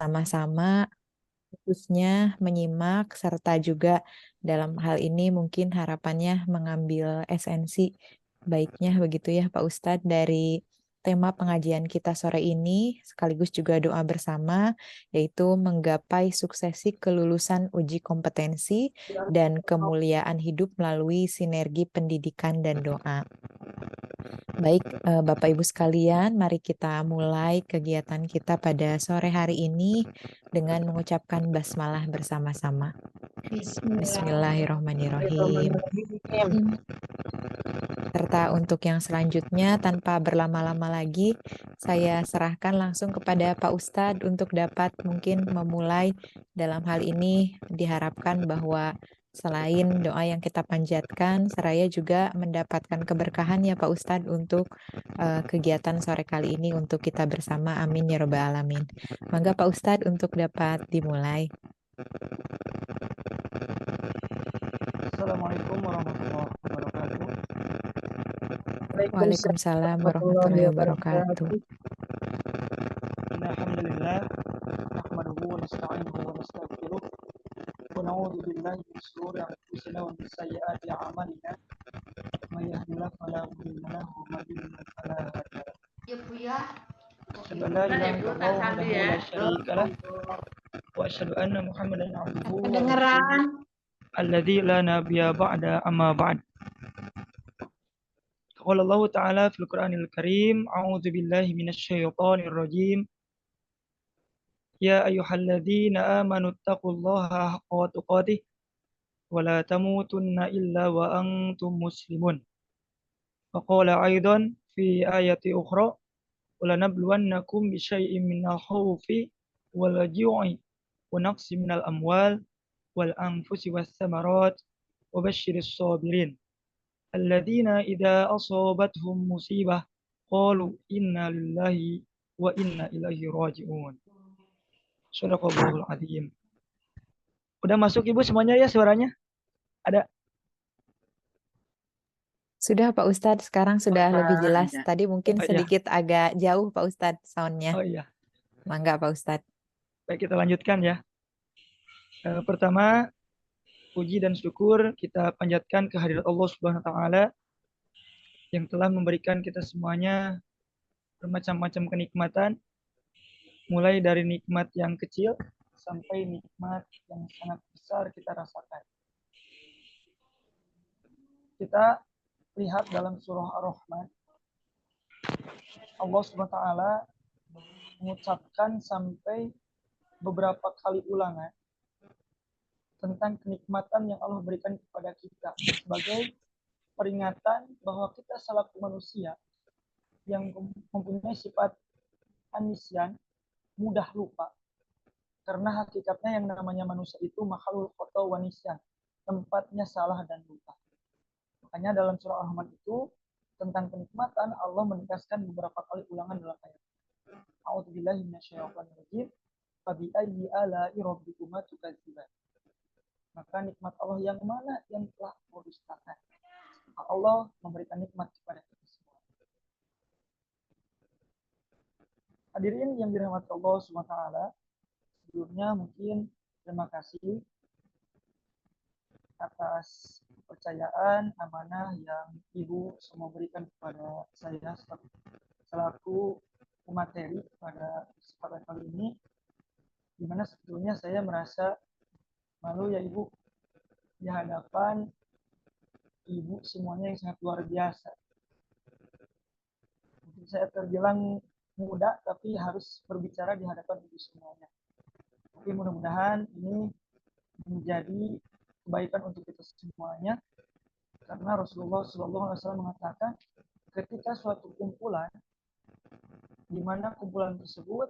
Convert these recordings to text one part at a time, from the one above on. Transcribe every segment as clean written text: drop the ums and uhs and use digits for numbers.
bersama-sama, khususnya menyimak serta juga dalam hal ini mungkin harapannya mengambil esensi baiknya begitu ya Pak Ustadz dari tema pengajian kita sore ini sekaligus juga doa bersama yaitu menggapai suksesi kelulusan uji kompetensi dan kemuliaan hidup melalui sinergi pendidikan dan doa. Baik, Bapak Ibu sekalian, mari kita mulai kegiatan kita pada sore hari ini dengan mengucapkan basmalah bersama-sama. Bismillahirrahmanirrahim. Serta untuk yang selanjutnya, tanpa berlama-lama lagi, saya serahkan langsung kepada Pak Ustadz untuk dapat mungkin memulai. Dalam hal ini diharapkan bahwa selain doa yang kita panjatkan, seraya juga mendapatkan keberkahan ya Pak Ustadz untuk kegiatan sore kali ini untuk kita bersama. Amin ya Rabbal Alamin. Mangga Pak Ustadz untuk dapat dimulai. Assalamualaikum warahmatullahi wabarakatuh. Waalaikumsalam warahmatullahi wabarakatuh. Alhamdulillah, nahmaduhu wa nasta'inuhu wa nastaghfiruh wa na'udzu billahi min shururi anfusina wa min sayyiati a'malina. May yahdihillahu fala mudilla lahu wa may yudlil fala hadiya lahu. Asyhadu an la ilaha illallah wahdahu la syarika lah wa asyhadu anna Muhammadan abduhu wa rasuluh alladzi la nabiyya ba'da amma ba'd. Qala Allah Ta'ala fil Qur'anil Karim, a'udzu billahi minasyaitonir rajim. Ya ayyuhalladzina amanu taqullaha haqqa tuqatih wa la tamutunna illa wa antum muslimun. Wa qala aidan fi ayati ukhra, wa lanabluwannakum bi syai'in minal khawfi wal ju'i wa naqsin minal amwal wal anfusi was samarat wa basyiris sabirin. Alladzina idza asabathum musibah qalu inna lillahi wa inna ilaihi raji'un. Shadaqallahul azim. Udah masuk Ibu semuanya ya suaranya? Ada? Sudah Pak Ustadz, sekarang sudah lebih jelas. Tadi mungkin Oh, iya. sedikit agak jauh Pak Ustadz soundnya. Oh iya. Mangga Pak Ustadz. Baik, kita lanjutkan ya. Pertama, puji dan syukur kita panjatkan kehadirat Allah Subhanahu wa taala yang telah memberikan kita semuanya bermacam-macam kenikmatan, mulai dari nikmat yang kecil sampai nikmat yang sangat besar kita rasakan. Kita lihat dalam surah Ar-Rahman, Allah Subhanahu wa taala mengucapkan sampai beberapa kali ulangan tentang kenikmatan yang Allah berikan kepada kita sebagai peringatan bahwa kita selaku manusia yang mempunyai sifat anisyan, mudah lupa. Karena hakikatnya yang namanya manusia itu makhluk khata wa nisyan, tempatnya salah dan lupa. Makanya dalam surah Ar-Rahman itu tentang kenikmatan Allah menegaskan beberapa kali ulangan dalam ayat. A'udzubillahi minasyaitonir rajim. Fabi ayyi ala'i rabbikuma tukadziban. Maka nikmat Allah yang mana yang telah kau dustakan? Allah memberikan nikmat kepada kita semua. Hadirin yang dirahmati Allah SWT, sebelumnya mungkin terima kasih atas kepercayaan, amanah yang Ibu semua berikan kepada saya selaku pemateri pada kesempatan kali ini, di mana sebetulnya saya merasa malu ya Ibu di hadapan Ibu semuanya yang sangat luar biasa. Mungkin saya terbilang muda tapi harus berbicara di hadapan Ibu semuanya. Tapi mudah-mudahan ini menjadi kebaikan untuk kita semuanya, karena Rasulullah SAW mengatakan ketika suatu kumpulan di mana kumpulan tersebut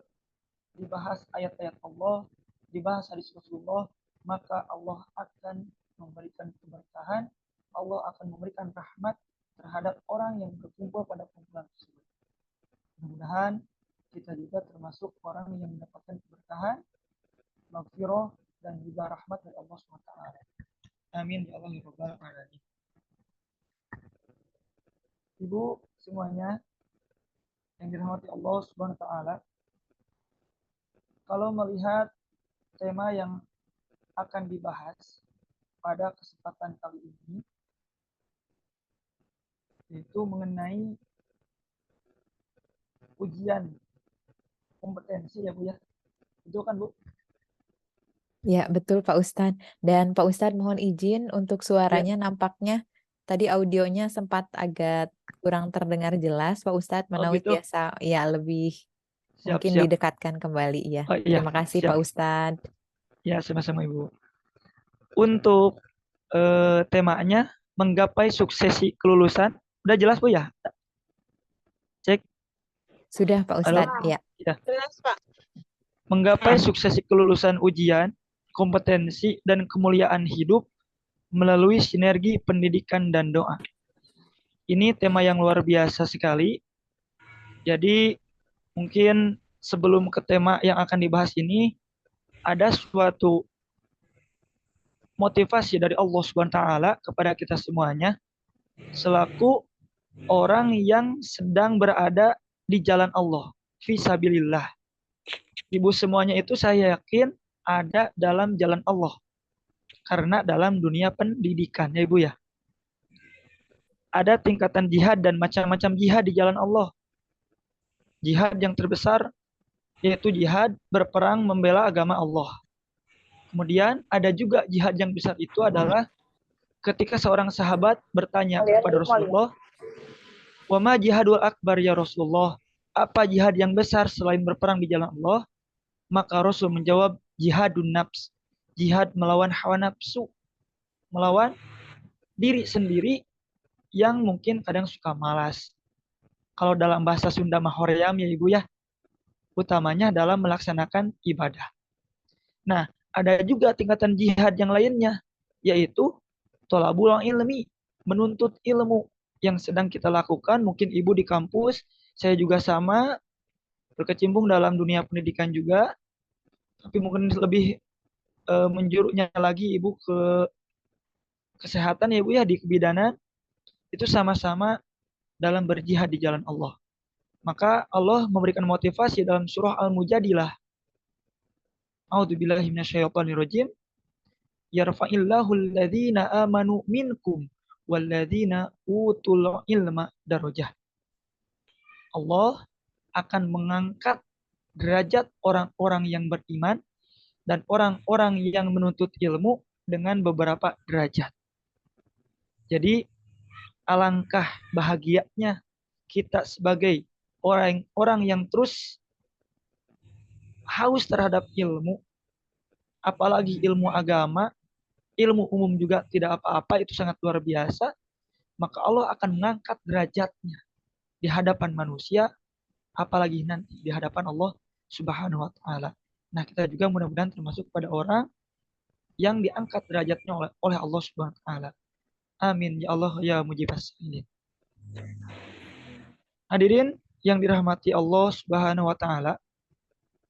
dibahas ayat-ayat Allah, dibahas hadis Rasulullah, maka Allah akan memberikan keberkahan, Allah akan memberikan rahmat terhadap orang yang berkumpul pada kumpulan tersebut. Mudah-mudahan kita juga termasuk orang yang mendapatkan keberkahan, maghfirah dan juga rahmat dari Allah SWT. Amin ya Allah ya Rabbal Alamin. Ibu semuanya yang dirahmati Allah Subhanahu wa taala, Kalau melihat tema yang akan dibahas pada kesempatan kali ini, yaitu mengenai ujian kompetensi ya Bu ya. Itu kan Bu? Ya, betul Pak Ustadz. Dan Pak Ustadz mohon izin untuk Ya, suaranya nampaknya tadi audionya sempat agak kurang terdengar jelas Pak Ustadz. oh Menawi gitu. biasa ya lebih Siap, mungkin siap. didekatkan kembali ya. Oh iya, Terima kasih siap. Pak Ustadz. Ya, sama-sama Ibu. Untuk temanya menggapai suksesi kelulusan. Udah jelas Bu ya? Cek. Sudah Pak Halo? Ustadz, ya. Ya. Jelas, Pak. Menggapai suksesi kelulusan ujian, kompetensi, dan kemuliaan hidup melalui sinergi pendidikan dan doa. Ini tema yang luar biasa sekali. Jadi mungkin sebelum ke tema yang akan dibahas ini, ada suatu motivasi dari Allah Subhanahu wa taala kepada kita semuanya selaku orang yang sedang berada di jalan Allah, fisabilillah. Ibu semuanya itu saya yakin ada dalam jalan Allah karena dalam dunia pendidikan ya Ibu ya. Ada tingkatan jihad dan macam-macam jihad di jalan Allah. Jihad yang terbesar yaitu jihad berperang membela agama Allah. Kemudian ada juga jihad yang besar itu adalah ketika seorang sahabat bertanya kepada Rasulullah, "Wa ma jihadul akbar ya Rasulullah?" Apa jihad yang besar selain berperang di jalan Allah? Maka Rasul menjawab, jihadun nafs. Jihad melawan hawa nafsu, melawan diri sendiri yang mungkin kadang suka malas. Kalau dalam bahasa Sunda mah hoream ya Ibu ya, utamanya dalam melaksanakan ibadah. Nah, ada juga tingkatan jihad yang lainnya, yaitu tolabul ilmi, menuntut ilmu yang sedang kita lakukan. Mungkin Ibu di kampus, saya juga sama, berkecimpung dalam dunia pendidikan juga, tapi mungkin lebih menjuruknya lagi Ibu ke kesehatan ya Ibu ya, di kebidanan, itu sama-sama dalam berjihad di jalan Allah. Maka Allah memberikan motivasi dalam surah Al-Mujadilah. A'udzubillahi minasyaitonirrajim. Yarfa'illahu alladhina amanu minkum walladhina utul ilma darajah. Allah akan mengangkat derajat orang-orang yang beriman dan orang-orang yang menuntut ilmu dengan beberapa derajat. Jadi alangkah bahagianya kita sebagai orang-orang yang terus haus terhadap ilmu, apalagi ilmu agama, ilmu umum juga tidak apa-apa, itu sangat luar biasa, maka Allah akan mengangkat derajatnya di hadapan manusia, apalagi nanti di hadapan Allah Subhanahu wa taala. Nah, kita juga mudah-mudahan termasuk pada orang yang diangkat derajatnya oleh Allah Subhanahu wa taala. Amin ya Allah ya mujibas sa'ilin. Hadirin yang dirahmati Allah Subhanahu wa taala,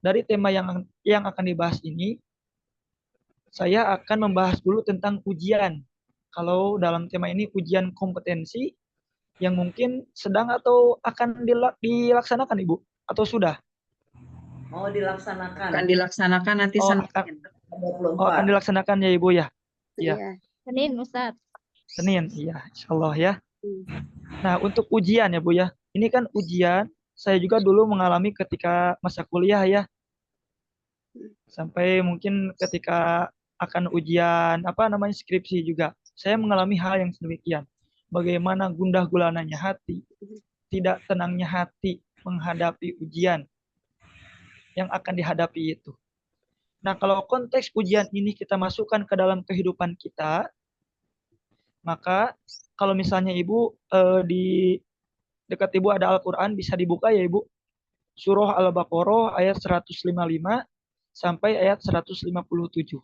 dari tema yang akan dibahas ini, saya akan membahas dulu tentang ujian. Kalau dalam tema ini ujian kompetensi yang mungkin sedang atau akan dilaksanakan Ibu atau sudah? Mau dilaksanakan. Akan dilaksanakan nanti Oh, Senin akan, 24. dilaksanakan ya Ibu ya? Iya. Iya. Senin, Ustaz. Senin, iya, insya Allah ya. Nah, untuk ujian ya Bu ya, ini kan ujian, saya juga dulu mengalami ketika masa kuliah ya, sampai mungkin ketika akan ujian, apa namanya, skripsi juga, saya mengalami hal yang sedemikian. Bagaimana gundah gulananya hati, tidak tenangnya hati menghadapi ujian yang akan dihadapi itu. Nah, kalau konteks ujian ini kita masukkan ke dalam kehidupan kita, maka kalau misalnya Ibu di dekat Ibu ada Al-Quran, bisa dibuka ya Ibu. Surah Al-Baqarah ayat 155 sampai ayat 157.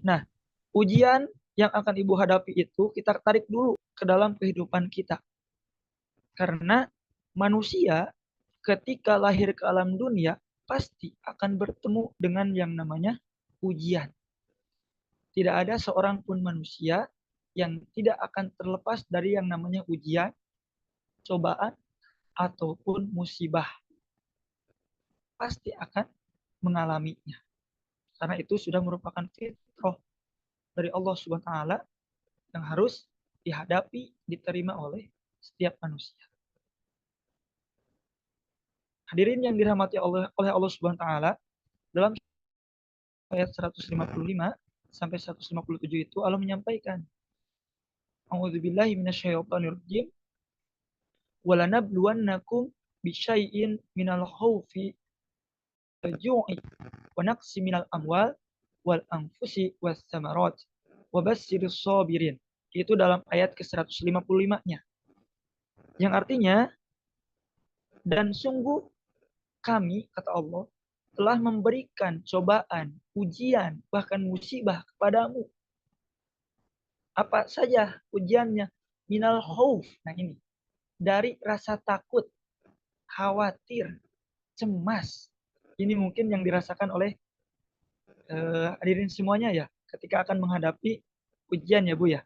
Nah, ujian yang akan Ibu hadapi itu kita tarik dulu ke dalam kehidupan kita. Karena manusia ketika lahir ke alam dunia pasti akan bertemu dengan yang namanya ujian. Tidak ada seorang pun manusia yang tidak akan terlepas dari yang namanya ujian, cobaan, ataupun musibah. pasti akan mengalaminya. Karena itu sudah merupakan fitrah dari Allah Subhanahu wa taala yang harus dihadapi, diterima oleh setiap manusia. Hadirin yang dirahmati oleh Allah Subhanahu wa taala, dalam ayat 155 sampai 157 itu Allah menyampaikan, A'udzubillahi minasyaitonirrajim. Walanabluwannakum bisyai'in minal khaufi wal-ju'i wa naqsi minal amwal wal anfusi was samarat wa basyirus sabirin. Itu dalam ayat ke-155-nya. Yang artinya, dan sungguh kami, kata Allah, telah memberikan cobaan, ujian, bahkan musibah kepadamu. Apa saja ujiannya? Minal khauf. Nah ini, dari rasa takut, khawatir, cemas. Ini mungkin yang dirasakan oleh hadirin semuanya ya, ketika akan menghadapi ujian ya Bu ya.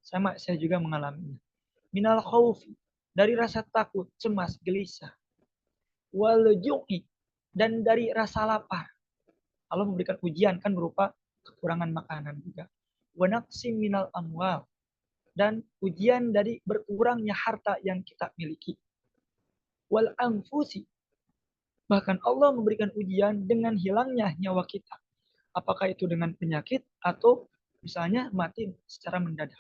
Sama, saya juga mengalaminya. Minal khaufi, dari rasa takut, cemas, gelisah. Wal ju'i, dan dari rasa lapar. Allah memberikan ujian kan berupa kekurangan makanan juga. Wa naqsi minal amwal, dan ujian dari berkurangnya harta yang kita miliki. Wal anfusi, bahkan Allah memberikan ujian dengan hilangnya nyawa kita. Apakah itu dengan penyakit atau misalnya mati secara mendadak.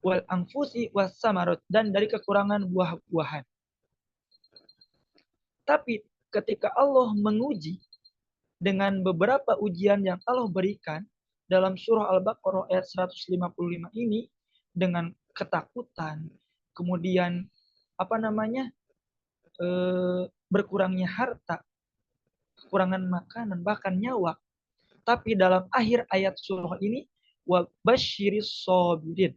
Wal anfusi was samarot, dan dari kekurangan buah-buahan. Tapi ketika Allah menguji dengan beberapa ujian yang Allah berikan dalam surah Al-Baqarah ayat 155 ini, dengan ketakutan, kemudian berkurangnya harta, kekurangan makanan, bahkan nyawa. Tapi dalam akhir ayat surah ini, wa basyiris sabirin.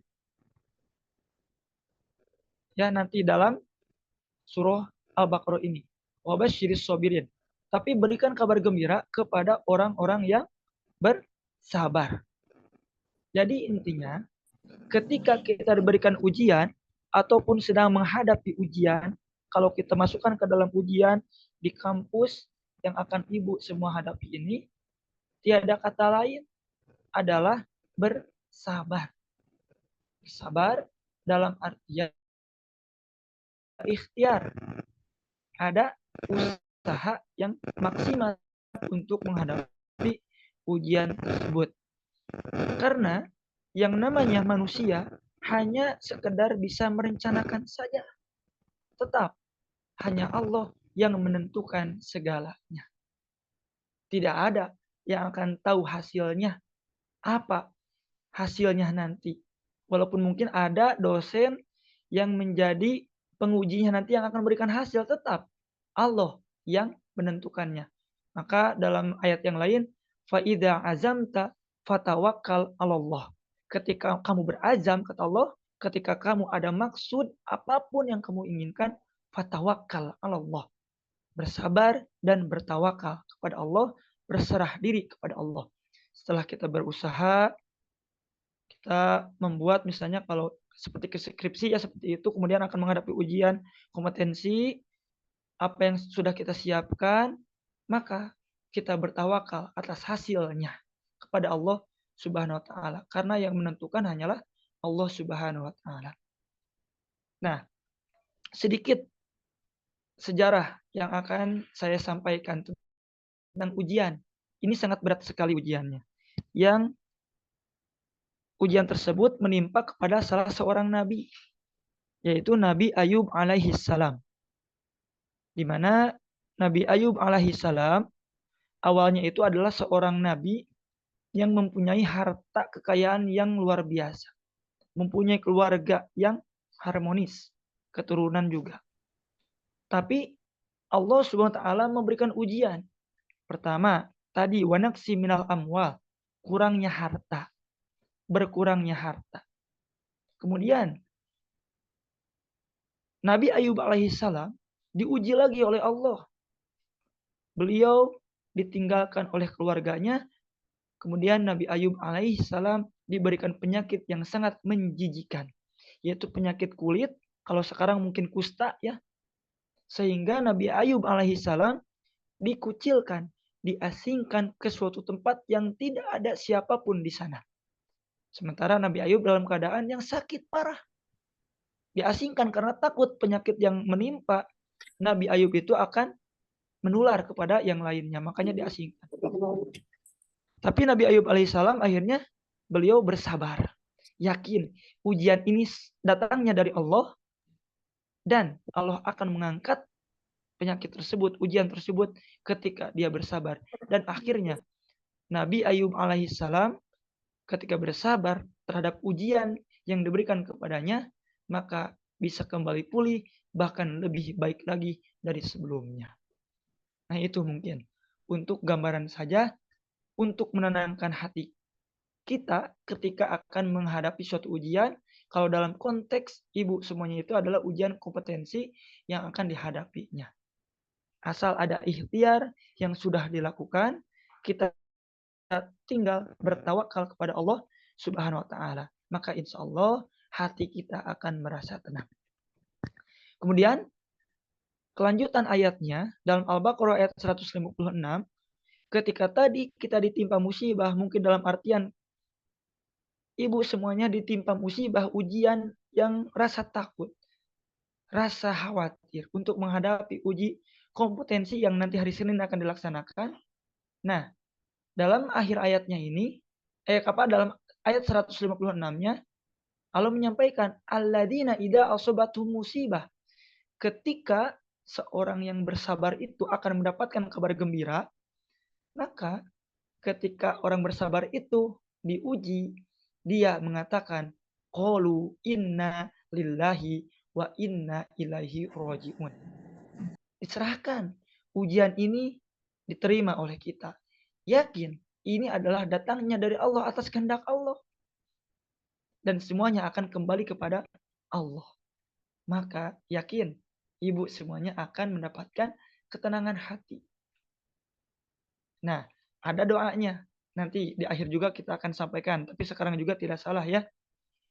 Ya, nanti dalam surah Al-Baqarah ini, wa basyiris sabirin. Tapi berikan kabar gembira kepada orang-orang yang bersabar. Jadi intinya, ketika kita diberikan ujian ataupun sedang menghadapi ujian, kalau kita masukkan ke dalam ujian di kampus yang akan ibu semua hadapi ini, tiada kata lain adalah bersabar. Bersabar dalam artian ikhtiar. Ada usaha yang maksimal untuk menghadapi ujian tersebut. Karena yang namanya manusia hanya sekedar bisa merencanakan saja. Tetap hanya Allah yang menentukan segalanya. Tidak ada yang akan tahu hasilnya. Apa hasilnya nanti. Walaupun mungkin ada dosen yang menjadi pengujinya nanti yang akan memberikan hasil, tetap Allah yang menentukannya. Maka dalam ayat yang lain, فَإِذَا عَزَمْتَ فَتَوَكَّلْ عَلَى اللَّهِ. Ketika kamu berazam, kata Allah, ketika kamu ada maksud apapun yang kamu inginkan, fatawakkal 'ala Allah. Bersabar dan bertawakal kepada Allah, berserah diri kepada Allah. Setelah kita berusaha, kita membuat misalnya kalau seperti skripsi ya seperti itu, kemudian akan menghadapi ujian kompetensi, apa yang sudah kita siapkan, maka kita bertawakal atas hasilnya kepada Allah Subhanahu wa taala, karena yang menentukan hanyalah Allah Subhanahu wa taala. Nah, sedikit sejarah yang akan saya sampaikan tentang ujian. Ini sangat berat sekali ujiannya. Yang ujian tersebut menimpa kepada salah seorang nabi, yaitu Nabi Ayub alaihi salam. Di mana Nabi Ayub alaihi salam awalnya itu adalah seorang nabi yang mempunyai harta kekayaan yang luar biasa. Mempunyai keluarga yang harmonis, keturunan juga. Tapi Allah Subhanahu wa taala memberikan ujian. Pertama, tadi wanaksi minal amwal, kurangnya harta, berkurangnya harta. Kemudian Nabi Ayub alaihissalam diuji lagi oleh Allah. Beliau ditinggalkan oleh keluarganya. Kemudian Nabi Ayub alaihissalam diberikan penyakit yang sangat menjijikan, yaitu penyakit kulit. Kalau sekarang mungkin kusta ya. Sehingga Nabi Ayub alaihissalam dikucilkan, diasingkan ke suatu tempat yang tidak ada siapapun di sana. Sementara Nabi Ayub dalam keadaan yang sakit parah. Diasingkan karena takut penyakit yang menimpa Nabi Ayub itu akan menular kepada yang lainnya. Makanya diasingkan. Tapi Nabi Ayub alaihissalam akhirnya beliau bersabar. Yakin ujian ini datangnya dari Allah. Dan Allah akan mengangkat penyakit tersebut, ujian tersebut ketika dia bersabar. Dan akhirnya Nabi Ayub alaihissalam ketika bersabar terhadap ujian yang diberikan kepadanya, maka bisa kembali pulih, bahkan lebih baik lagi dari sebelumnya. Nah itu mungkin untuk gambaran saja, untuk menenangkan hati kita ketika akan menghadapi suatu ujian. Kalau dalam konteks ibu semuanya itu adalah ujian kompetensi yang akan dihadapinya. Asal ada ikhtiar yang sudah dilakukan, kita tinggal bertawakal kepada Allah Subhanahu wa taala. Maka insya Allah hati kita akan merasa tenang. Kemudian kelanjutan ayatnya dalam Al-Baqarah ayat 156, ketika tadi kita ditimpa musibah, mungkin dalam artian ibu semuanya ditimpa musibah, ujian yang rasa takut, rasa khawatir untuk menghadapi uji kompetensi yang nanti hari Senin akan dilaksanakan. Nah, dalam akhir ayatnya ini, dalam ayat 156-nya, Allah menyampaikan, alladzina idza asabatuhum musibah. Ketika seorang yang bersabar itu akan mendapatkan kabar gembira, maka ketika orang bersabar itu diuji, dia mengatakan, qalu inna lillahi wa inna ilaihi raji'un. Diserahkan. Ujian ini diterima oleh kita. Yakin ini adalah datangnya dari Allah atas kehendak Allah. Dan semuanya akan kembali kepada Allah. Maka yakin ibu semuanya akan mendapatkan ketenangan hati. Nah, ada doanya. Nanti di akhir juga kita akan sampaikan. Tapi sekarang juga tidak salah ya.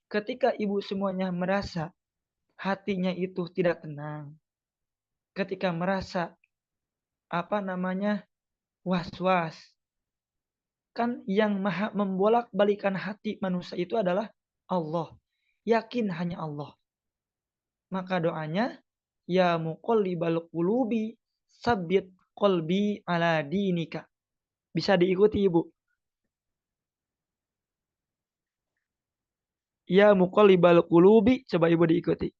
Ketika ibu semuanya merasa hatinya itu tidak tenang. Ketika merasa was-was. Kan yang maha membolak-balikan hati manusia itu adalah Allah. Yakin hanya Allah. Maka doanya, ya muqallibal qulubi, sabbit qalbi ala dinika. Bisa diikuti Ibu. Ya muqallibal qulubi, coba Ibu diikuti.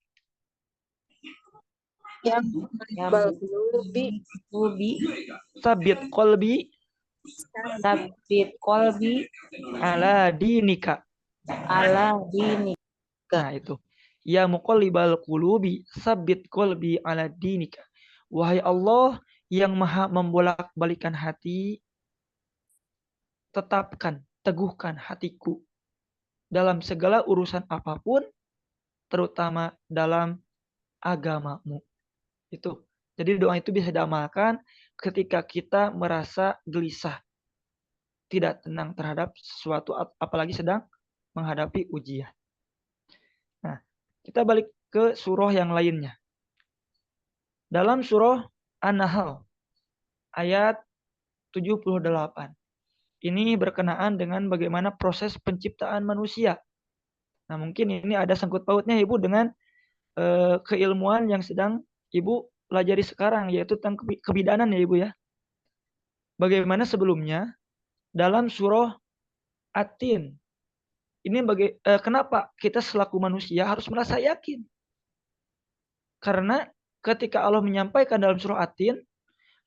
Ya muqallibal qulubi, sabbit qalbi ala dinika. Nah itu. Ya muqallibal qulubi, sabbit qalbi ala dinika. Wahai Allah yang maha membolak-balikan hati, tetapkan, teguhkan hatiku dalam segala urusan apapun, terutama dalam agamamu. Itu. Jadi doa itu bisa diamalkan ketika kita merasa gelisah, tidak tenang terhadap sesuatu, apalagi sedang menghadapi ujian. Nah, kita balik ke surah yang lainnya. Dalam surah An-Nahl ayat 78. Ini berkenaan dengan bagaimana proses penciptaan manusia. Nah, mungkin ini ada sangkut pautnya Ibu dengan keilmuan yang sedang Ibu pelajari sekarang, yaitu tentang kebidanan ya Ibu ya. Bagaimana sebelumnya dalam surah At-Tin. Ini kenapa kita selaku manusia harus merasa yakin? Karena ketika Allah menyampaikan dalam surah At-Tin,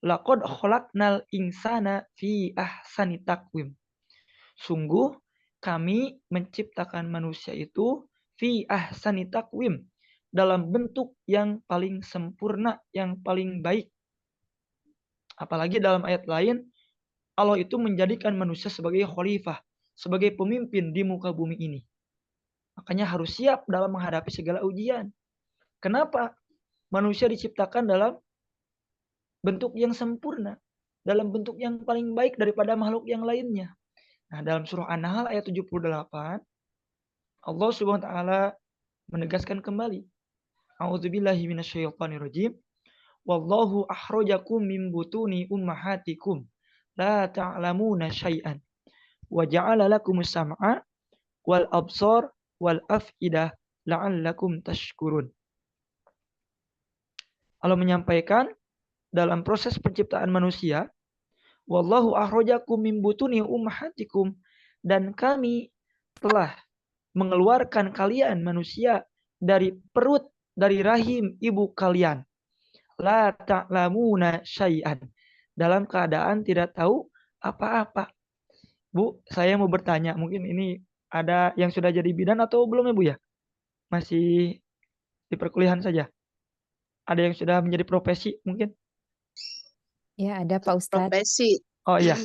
laqad khalaqnal insana fi ahsani taqwim. Sungguh kami menciptakan manusia itu fi ahsani taqwim, dalam bentuk yang paling sempurna, yang paling baik. Apalagi dalam ayat lain, Allah itu menjadikan manusia sebagai khalifah, sebagai pemimpin di muka bumi ini. Makanya harus siap dalam menghadapi segala ujian. Kenapa? Manusia diciptakan dalam bentuk yang sempurna, dalam bentuk yang paling baik daripada makhluk yang lainnya. Nah, dalam surah An-Nahl ayat 78, Allah Subhanahu wa taala menegaskan kembali, A'udzubillahi minasyaitonirrajim. Wallahu akhrajakum min butuni ummahatikum la ta'lamuna syai'an wa ja'ala lakumus sam'a wal absar wal af'idah la'allakum tashkurun. Allah menyampaikan dalam proses penciptaan manusia, wallahu akhrajakum min butuni ummahatikum, dan kami telah mengeluarkan kalian manusia dari perut, dari rahim ibu kalian. La ta'lamuna syai'an, dalam keadaan tidak tahu apa-apa. Bu, saya mau bertanya, mungkin ini ada yang sudah jadi bidan atau belum ya Bu ya? Masih di perkuliahan saja? Ada yang sudah menjadi profesi mungkin? Ya, ada Pak Ustadz. Profesi. Oh iya.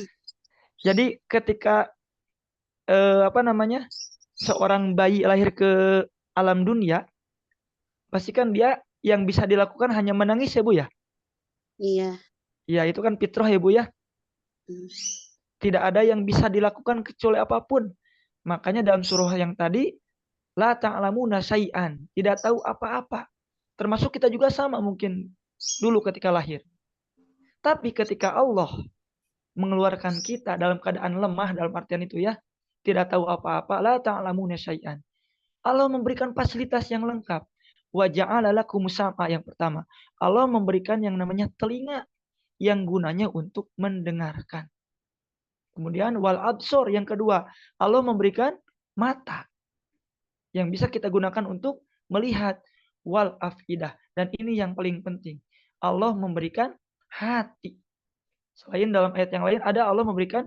Jadi ketika seorang bayi lahir ke alam dunia, pastikan dia yang bisa dilakukan hanya menangis ya Bu ya? Iya. Ya, itu kan fitrah ya Bu ya? Tidak ada yang bisa dilakukan kecuali apapun. Makanya dalam surah yang tadi, la ta'lamuna syai'an, tidak tahu apa-apa. Termasuk kita juga sama mungkin dulu ketika lahir. Tapi ketika Allah mengeluarkan kita dalam keadaan lemah, dalam artian itu ya, tidak tahu apa-apa, la ta'lamuna syai'an. Allah memberikan fasilitas yang lengkap. Wa ja'ala lakumus sam'a, yang pertama. Allah memberikan yang namanya telinga yang gunanya untuk mendengarkan. Kemudian wal absor, yang kedua, Allah memberikan mata yang bisa kita gunakan untuk melihat. Wal afidah, dan ini yang paling penting, Allah memberikan hati. Selain dalam ayat yang lain ada Allah memberikan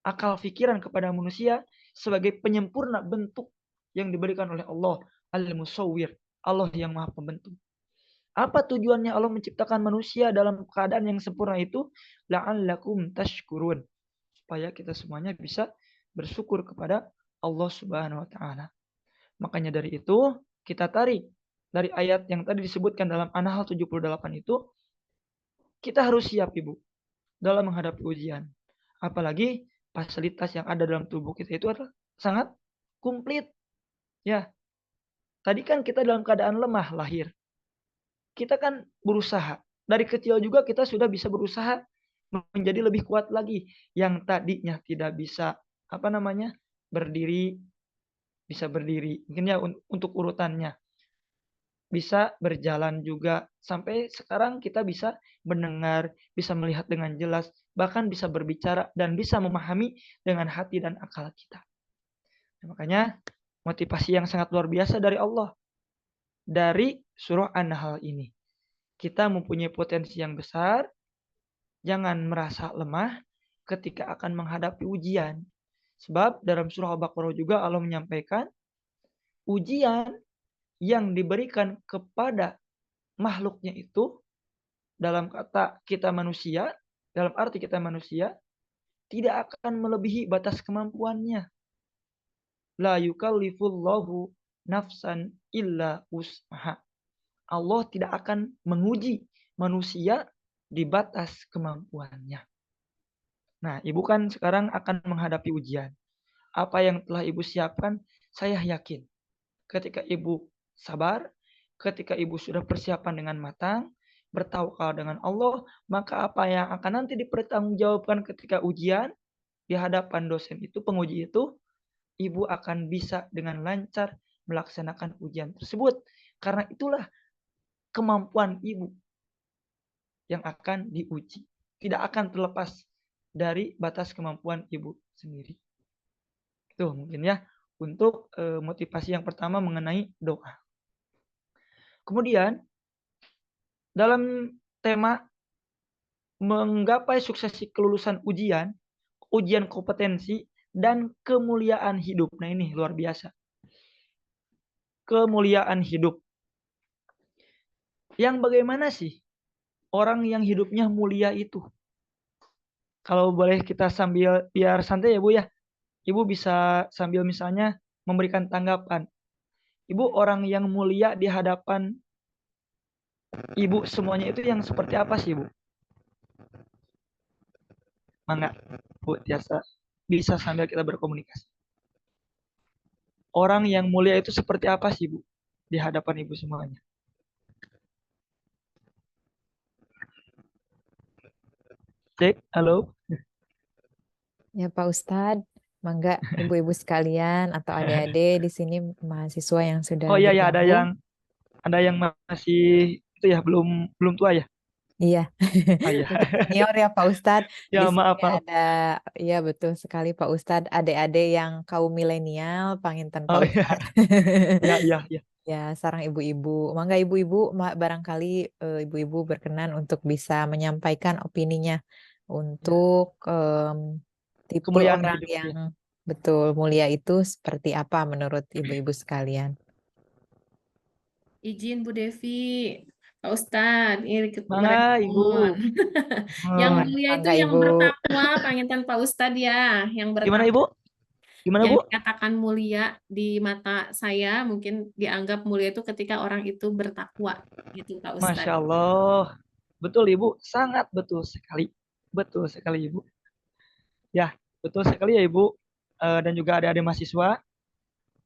akal fikiran kepada manusia sebagai penyempurna bentuk yang diberikan oleh Allah, Al-Musawwir, Allah yang Maha Pembentuk. Apa tujuannya Allah menciptakan manusia dalam keadaan yang sempurna itu? La'allakum tashkurun, supaya kita semuanya bisa bersyukur kepada Allah Subhanahu wa taala. Makanya dari itu kita tarik dari ayat yang tadi disebutkan dalam An-Nahl 78 itu, kita harus siap Ibu dalam menghadapi ujian. Apalagi fasilitas yang ada dalam tubuh kita itu adalah sangat komplit. Ya. Tadi kan kita dalam keadaan lemah lahir. Kita kan berusaha. Dari kecil juga kita sudah bisa berusaha menjadi lebih kuat lagi. Yang tadinya tidak bisa berdiri, bisa berdiri. Mungkin ya untuk urutannya. Bisa berjalan juga. Sampai sekarang kita bisa mendengar, bisa melihat dengan jelas, bahkan bisa berbicara dan bisa memahami dengan hati dan akal kita. Nah, makanya motivasi yang sangat luar biasa dari Allah. Dari surah An-Nahl ini. Kita mempunyai potensi yang besar. Jangan merasa lemah ketika akan menghadapi ujian. Sebab dalam surah Al-Baqarah juga Allah menyampaikan ujian yang diberikan kepada makhluknya itu, dalam kata kita manusia, dalam arti kita manusia, tidak akan melebihi batas kemampuannya. La yukallifullahu nafsan illa wus'aha. Allah tidak akan menguji manusia di batas kemampuannya. Nah, Ibu kan sekarang akan menghadapi ujian. Apa yang telah Ibu siapkan, saya yakin ketika Ibu sabar, ketika Ibu sudah persiapan dengan matang, bertawakal dengan Allah, maka apa yang akan nanti dipertanggungjawabkan ketika ujian di hadapan dosen itu, penguji itu, Ibu akan bisa dengan lancar melaksanakan ujian tersebut. Karena itulah kemampuan Ibu yang akan diuji. Tidak akan terlepas dari batas kemampuan Ibu sendiri. Itu mungkin ya untuk motivasi yang pertama mengenai doa. Kemudian dalam tema menggapai suksesi kelulusan ujian, ujian kompetensi, dan kemuliaan hidup. Nah ini luar biasa. Kemuliaan hidup. Yang bagaimana sih orang yang hidupnya mulia itu? Kalau boleh kita sambil biar santai ya Bu ya. Ibu bisa sambil misalnya memberikan tanggapan. Ibu orang yang mulia di hadapan Ibu semuanya itu yang seperti apa sih Bu? Mangga Bu biasa bisa sambil kita berkomunikasi. Orang yang mulia itu seperti apa sih Bu di hadapan Ibu semuanya? Cek, halo. Ya Pak Ustadz, mangga ibu-ibu sekalian atau adik-adik di sini mahasiswa yang sudah Oh iya ya, bergabung. ada yang masih itu ya, belum belum tua ya. Iya, Ah iya. untuk senior ya Pak Ustadz. Ya Di maaf sini maaf. ada, ya betul sekali Pak Ustadz, adik-adik yang kaum milenial, panginten Pak Oh iya. Ustadz. Ya iya iya. Ya, sarang ibu-ibu. Mangga ibu-ibu, barangkali ibu-ibu berkenan untuk bisa menyampaikan opininya Ya. untuk tipe Kemuliaan orang hidup yang ya. betul mulia itu seperti apa menurut ibu-ibu sekalian. Izin Bu Devi, Pak Ustadz, ini Mangga Ibu. merespon. Yang Hmm. mulia itu Mangga yang ibu. bertakwa, panginten Pak Ustadz ya, yang Gimana bertakwa. Ibu? Gimana Yang Bu? dikatakan mulia di mata saya, mungkin dianggap mulia itu ketika orang itu bertakwa, gitu Pak Masya Ustadz. Allah. Betul Ibu, sangat betul sekali. Betul sekali Ibu. Ya, betul sekali ya Ibu. Dan juga ada mahasiswa.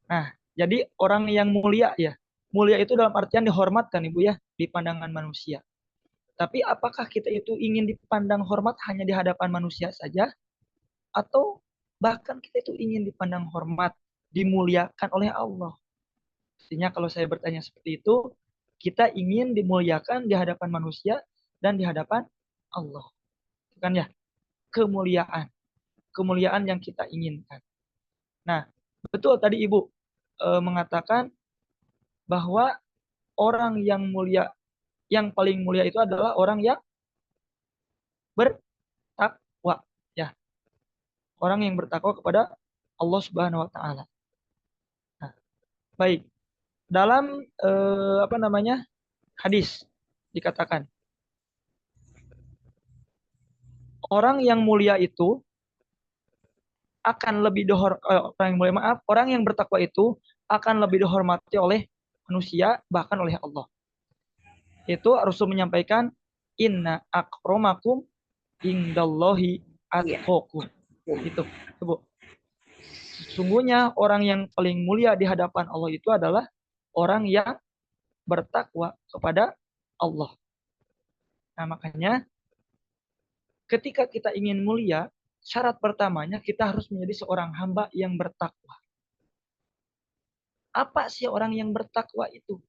Nah, jadi orang yang mulia ya. Mulia itu dalam artian dihormatkan Ibu ya, di pandangan manusia. Tapi apakah kita itu ingin dipandang hormat hanya di hadapan manusia saja? Atau bahkan kita itu ingin dipandang hormat, dimuliakan oleh Allah? Artinya kalau saya bertanya seperti itu, kita ingin dimuliakan di hadapan manusia dan di hadapan Allah. Bukan ya? Kemuliaan. Kemuliaan yang kita inginkan. Nah, betul tadi Ibu mengatakan bahwa orang yang mulia, yang paling mulia itu adalah orang yang bertakwa. Ya, orang yang bertakwa kepada Allah Subhanahu wa taala. Nah, baik. Dalam apa namanya? Hadis dikatakan orang yang mulia itu akan lebih orang yang mulia, maaf, orang yang bertakwa itu akan lebih dihormati oleh manusia bahkan oleh Allah. Itu Rasul menyampaikan inna akramakum indallahi atqakum. Itu, Bu. Sesungguhnya orang yang paling mulia di hadapan Allah itu adalah orang yang bertakwa kepada Allah. Nah, makanya ketika kita ingin mulia, syarat pertamanya kita harus menjadi seorang hamba yang bertakwa. Apa sih orang yang bertakwa itu?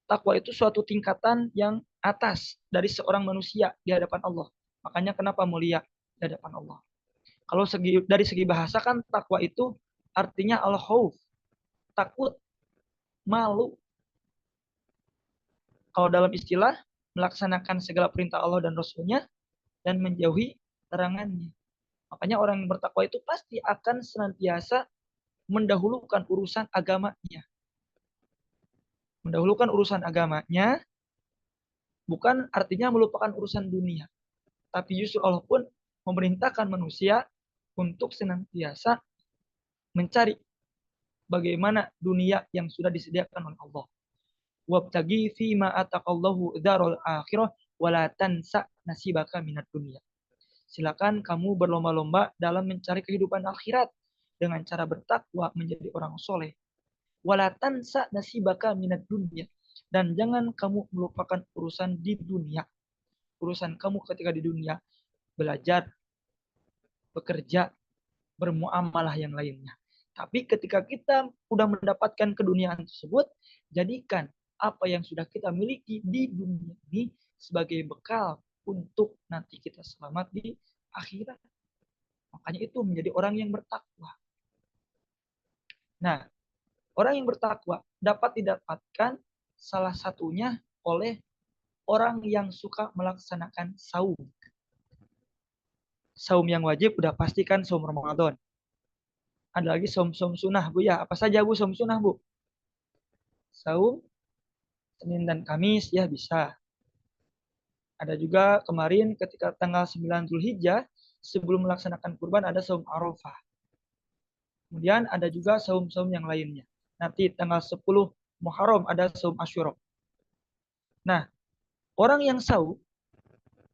Takwa itu suatu tingkatan yang atas dari seorang manusia di hadapan Allah. Makanya kenapa mulia di hadapan Allah. Kalau dari segi bahasa kan takwa itu artinya al-khauf, takut, malu. Kalau dalam istilah, melaksanakan segala perintah Allah dan Rasul-Nya dan menjauhi larangannya. Makanya orang yang bertakwa itu pasti akan senantiasa mendahulukan urusan agamanya. Mendahulukan urusan agamanya bukan artinya melupakan urusan dunia. Tapi justru Allah pun memerintahkan manusia untuk senantiasa mencari bagaimana dunia yang sudah disediakan oleh Allah. Wabtagi fima ataqallahu darul akhirah wala tansa nasibaka minat dunia. Silakan kamu berlomba-lomba dalam mencari kehidupan akhirat dengan cara bertakwa menjadi orang soleh. Wala tansa nasibaka minat dunia. Dan jangan kamu melupakan urusan di dunia. Urusan kamu ketika di dunia. Belajar, bekerja, bermuamalah yang lainnya. Tapi ketika kita sudah mendapatkan keduniaan tersebut, jadikan apa yang sudah kita miliki di dunia ini sebagai bekal untuk nanti kita selamat di akhirat. Makanya itu menjadi orang yang bertakwa. Nah, orang yang bertakwa dapat didapatkan salah satunya oleh orang yang suka melaksanakan saum. Saum yang wajib udah pastikan saum Ramadan. Ada lagi saum-saum sunnah, Bu ya. Apa saja Bu saum sunnah, Bu? Saum Senin dan Kamis ya bisa. Ada juga kemarin ketika tanggal 9 Zulhijjah sebelum melaksanakan kurban ada saum Arafah. Kemudian ada juga saum-saum yang lainnya. Nanti tanggal 10 Muharram ada saum Asyura. Nah, orang yang saum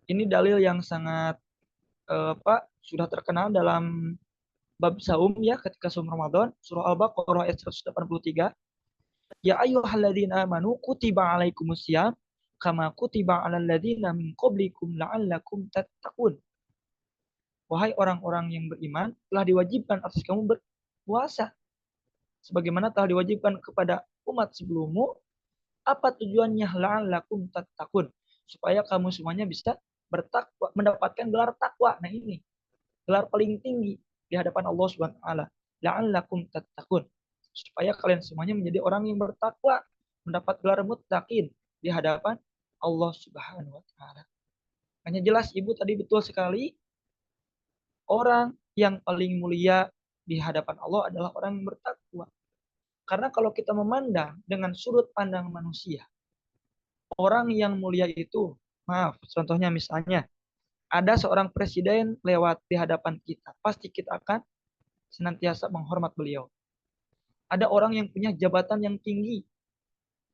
ini dalil yang sangat sudah terkenal dalam bab saum ya ketika saum Ramadan, surah Al-Baqarah ayat 183. Ya ayyuhalladzina amanu kutiba alaikumusiyam kama kutiba 'alal ladzina min qablikum la'allakum tattaqun. Wahai orang-orang yang beriman, telah diwajibkan atas kamu berpuasa sebagaimana telah diwajibkan kepada umat sebelummu. Apa tujuannya? La'allakum tattaqun, supaya kamu semuanya bisa bertakwa, mendapatkan gelar takwa. Nah, ini gelar paling tinggi di hadapan Allah Subhanahu wa taala. La'allakum tattaqun, supaya kalian semuanya menjadi orang yang bertakwa, mendapat gelar muttaqin di hadapan Allah Subhanahu wa taala. Hanya jelas Ibu tadi betul sekali, orang yang paling mulia di hadapan Allah adalah orang yang bertakwa. Karena kalau kita memandang dengan sudut pandang manusia, orang yang mulia itu, maaf, contohnya misalnya, ada seorang presiden lewat di hadapan kita, pasti kita akan senantiasa menghormat beliau. Ada orang yang punya jabatan yang tinggi,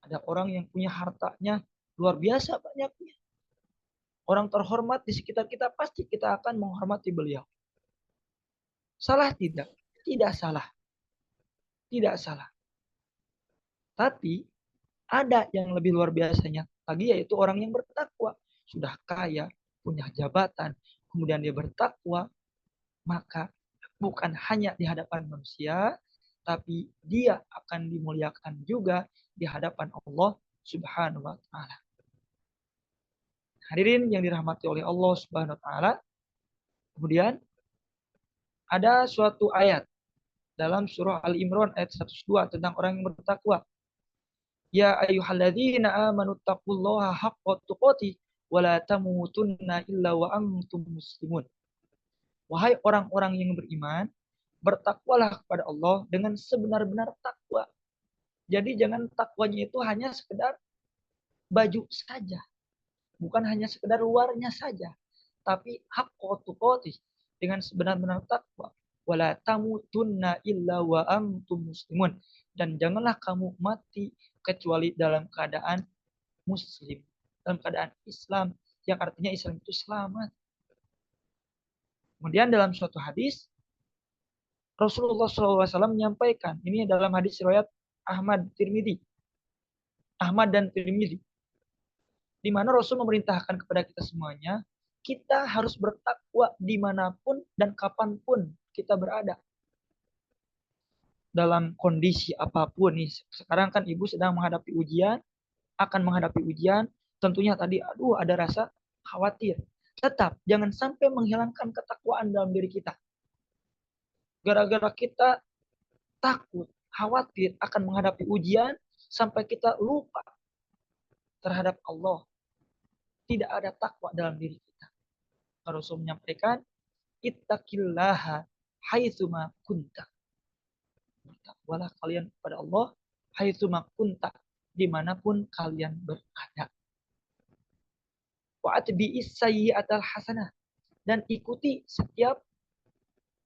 ada orang yang punya hartanya luar biasa banyaknya. Orang terhormat di sekitar kita, pasti kita akan menghormati beliau. Salah tidak? Tidak salah. Tidak salah. Tapi ada yang lebih luar biasanya lagi, yaitu orang yang bertakwa. Sudah kaya, punya jabatan, kemudian dia bertakwa, maka bukan hanya di hadapan manusia, tapi dia akan dimuliakan juga di hadapan Allah Subhanahu wa taala. Hadirin yang dirahmati oleh Allah Subhanahu wa taala, kemudian ada suatu ayat dalam surah Al-Imran ayat 102 tentang orang yang bertakwa. Ya ayyuhalladzina amanu taqullaha haqqa tuqatih wa la tamutunna illa wa antum muslimun. Wahai orang-orang yang beriman, bertakwalah kepada Allah dengan sebenar-benar takwa. Jadi jangan takwanya itu hanya sekedar baju saja, bukan hanya sekedar luarnya saja, tapi haqqa tuqatih, dengan sebenar-benar takwa. Wala tamutunna illa wa antum muslimun, dan janganlah kamu mati kecuali dalam keadaan muslim, dalam keadaan Islam, yang artinya Islam itu selamat. Kemudian dalam suatu hadis Rasulullah SAW menyampaikan, ini dalam hadis riwayat Ahmad dan Tirmidzi, di mana Rasul memerintahkan kepada kita semuanya, kita harus bertakwa dimanapun dan kapanpun kita berada. Dalam kondisi apapun nih, sekarang kan Ibu sedang menghadapi ujian, akan menghadapi ujian, tentunya tadi ada rasa khawatir. Tetap jangan sampai menghilangkan ketakwaan dalam diri kita. Gara-gara kita takut, khawatir akan menghadapi ujian, sampai kita lupa terhadap Allah. Tidak ada takwa dalam diri kita. Rasul menyampaikan, ittaqillaha haitsuma kunta. Bertakwalah kalian kepada Allah haitsuma kunta, dimanapun kalian berada. Wa atbi'is sayyi'atal hasanah, dan ikuti setiap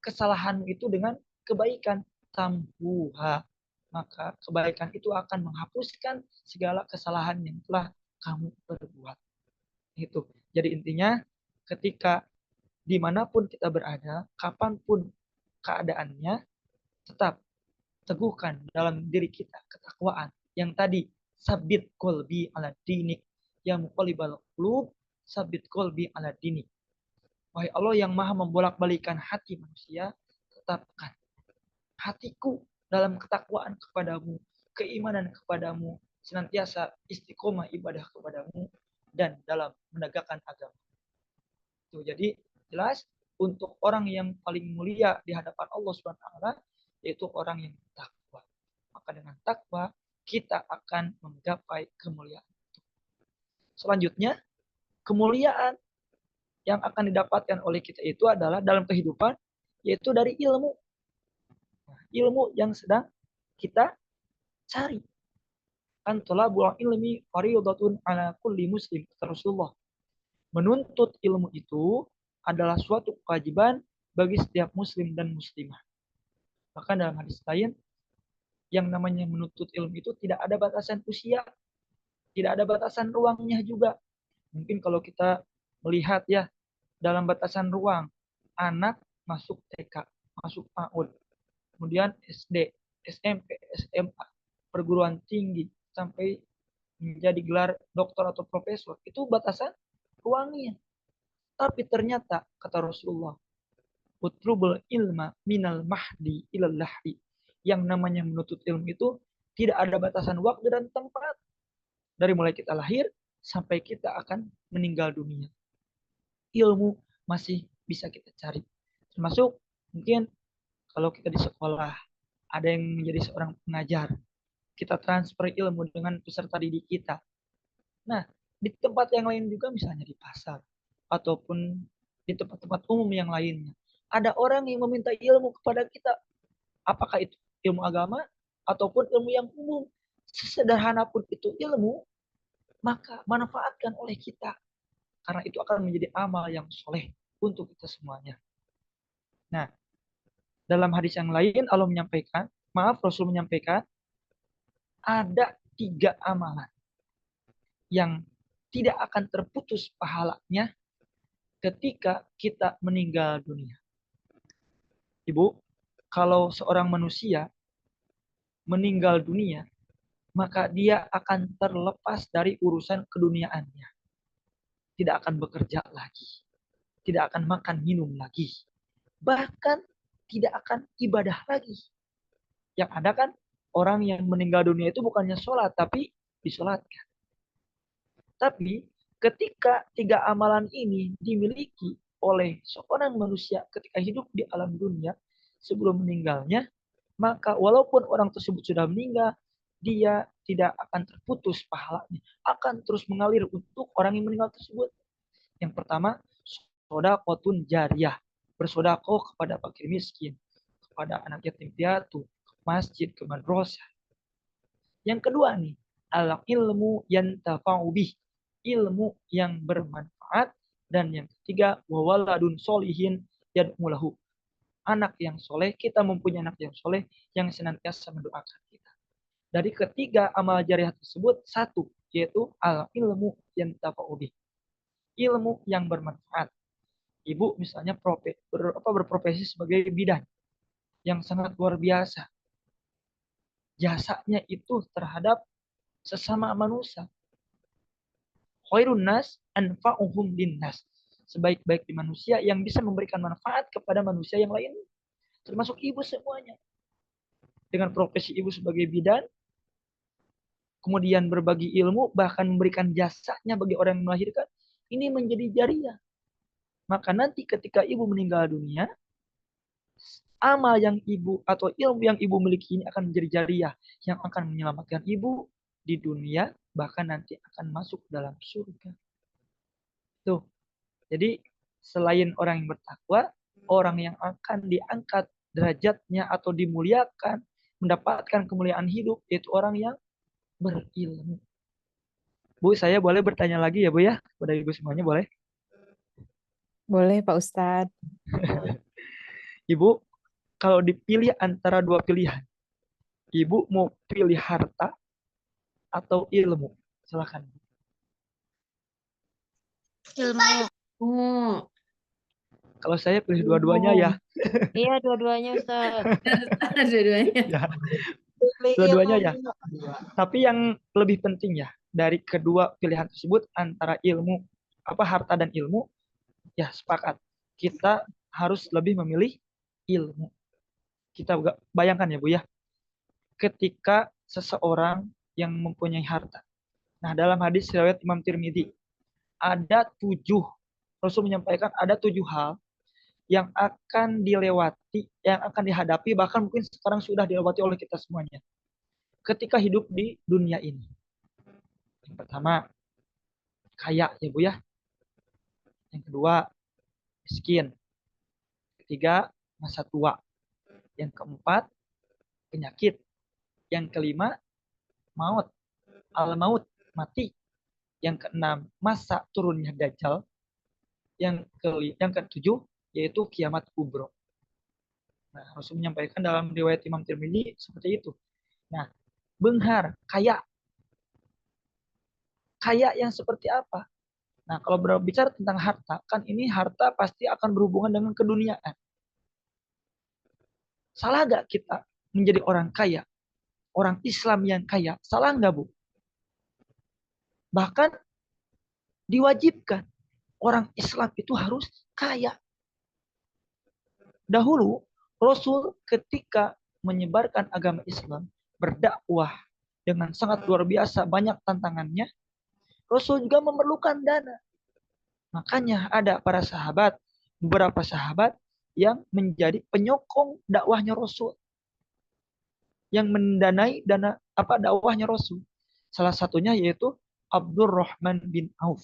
kesalahanmu itu dengan kebaikan. Tamhuha, maka kebaikan itu akan menghapuskan segala kesalahan yang telah kamu perbuat. Itu. Jadi intinya, ketika dimanapun kita berada, kapanpun keadaannya, tetap teguhkan dalam diri kita ketakwaan. Yang tadi, sabit qalbi ala dinik, ya muqallibal qulub, sabit qalbi ala dinik. Wahai Allah yang maha membolak-balikan hati manusia, tetapkan hatiku dalam ketakwaan kepadamu, keimanan kepadamu, senantiasa istiqomah ibadah kepadamu, dan dalam menegakkan agama. Tuh, jadi jelas untuk orang yang paling mulia di hadapan Allah Subhanahu wa taala, yaitu orang yang takwa. Maka dengan takwa kita akan menggapai kemuliaan. Selanjutnya, kemuliaan yang akan didapatkan oleh kita itu adalah dalam kehidupan, yaitu dari ilmu. Ilmu yang sedang kita cari. An talabul ilmi fardhatun ala kulli muslim, Rasulullah. Menuntut ilmu itu adalah suatu kewajiban bagi setiap muslim dan muslimah. Bahkan dalam hadis lain, yang namanya menuntut ilmu itu tidak ada batasan usia, tidak ada batasan ruangnya juga. Mungkin kalau kita melihat ya, dalam batasan ruang, anak masuk TK, masuk PAUD, kemudian SD, SMP, SMA, perguruan tinggi, sampai menjadi gelar doktor atau profesor, itu batasan ruangnya. Tapi ternyata, kata Rasulullah, utrubul ilma minal mahdi ilal lahdi. Yang namanya menuntut ilmu itu tidak ada batasan waktu dan tempat. Dari mulai kita lahir sampai kita akan meninggal dunia. Ilmu masih bisa kita cari. Termasuk mungkin kalau kita di sekolah, ada yang menjadi seorang pengajar. Kita transfer ilmu dengan peserta didik kita. Nah, di tempat yang lain juga, misalnya di pasar, ataupun di tempat-tempat umum yang lainnya. Ada orang yang meminta ilmu kepada kita. Apakah itu ilmu agama, ataupun ilmu yang umum. Sesederhana pun itu ilmu, maka manfaatkan oleh kita. Karena itu akan menjadi amal yang soleh untuk kita semuanya. Nah, dalam hadis yang lain Allah menyampaikan, Rasul menyampaikan, ada 3 amalan yang tidak akan terputus pahalanya ketika kita meninggal dunia. Ibu, kalau seorang manusia meninggal dunia, maka dia akan terlepas dari urusan keduniaannya. Tidak akan bekerja lagi. Tidak akan makan minum lagi. Bahkan tidak akan ibadah lagi. Yang ada kan orang yang meninggal dunia itu bukannya sholat, tapi disolatkan. Tapi ketika 3 amalan ini dimiliki oleh seorang manusia ketika hidup di alam dunia sebelum meninggalnya, maka walaupun orang tersebut sudah meninggal, dia tidak akan terputus pahalanya, akan terus mengalir untuk orang yang meninggal tersebut. Yang pertama, sodaqotun jariyah, bersodakoh kepada fakir miskin, kepada anak yatim piatu, ke masjid, ke madrasah. Yang kedua nih, al-ilmu yantafa'u bih, ilmu yang bermanfaat. Dan yang ketiga, wawaladun solihin yad'ulahu, anak yang soleh, kita mempunyai anak yang soleh yang senantiasa mendoakan kita. Dari ketiga amal jariah tersebut, satu, yaitu al-ilmu yantafa'u bih, ilmu yang bermanfaat. Ibu misalnya berprofesi sebagai bidan yang sangat luar biasa. Jasanya itu terhadap sesama manusia. Khairun nas anfa'uhum linnas. Sebaik-baik di manusia yang bisa memberikan manfaat kepada manusia yang lain, termasuk ibu semuanya. Dengan profesi ibu sebagai bidan, kemudian berbagi ilmu, bahkan memberikan jasanya bagi orang yang melahirkan, ini menjadi jariah. Maka nanti ketika ibu meninggal dunia, amal yang ibu atau ilmu yang ibu miliki ini akan menjadi jariah yang akan menyelamatkan ibu di dunia, bahkan nanti akan masuk dalam surga. Tuh. Jadi selain orang yang bertakwa, orang yang akan diangkat derajatnya atau dimuliakan, mendapatkan kemuliaan hidup, yaitu orang yang berilmu. Bu, saya boleh bertanya lagi ya Bu ya? Kepada Ibu semuanya boleh? Boleh Pak Ustadz. Ibu, kalau dipilih antara 2 pilihan, Ibu mau pilih harta atau ilmu? Silakan. Ilmu. Oh, Kalau saya pilih dua-duanya ya. Iya, dua-duanya Ustaz. dua-duanya. Ya, Pilih dua-duanya ya. ilmu. Tapi yang lebih penting ya, dari kedua pilihan tersebut antara ilmu, harta dan ilmu, ya sepakat. Kita harus lebih memilih ilmu. Kita bayangkan ya Bu ya, ketika seseorang yang mempunyai harta. Nah, dalam hadis riwayat Imam Tirmidzi, ada 7, Rasul menyampaikan ada 7 hal yang akan dilewati, yang akan dihadapi, bahkan mungkin sekarang sudah dilewati oleh kita semuanya ketika hidup di dunia ini. Yang pertama, kaya ya Bu ya. Yang kedua, miskin. Ketiga, masa tua. Yang keempat, penyakit. Yang kelima, maut. Al-maut, mati. Yang keenam, masa turunnya Dajjal. Yang ketujuh, yaitu kiamat kubro. Nah, Rasul menyampaikan dalam riwayat Imam Tirmidzi seperti itu. Nah, benghar, kaya. Kaya yang seperti apa? Nah, kalau berbicara tentang harta, kan ini harta pasti akan berhubungan dengan keduniaan. Salah nggak kita menjadi orang kaya? Orang Islam yang kaya, salah nggak Bu? Bahkan diwajibkan orang Islam itu harus kaya. Dahulu Rasul ketika menyebarkan agama Islam, berdakwah dengan sangat luar biasa banyak tantangannya, Rasul juga memerlukan dana. Makanya ada para sahabat, beberapa sahabat yang menjadi penyokong dakwahnya Rasul, yang mendanai dakwahnya Rasul. Salah satunya yaitu Abdurrahman bin Auf,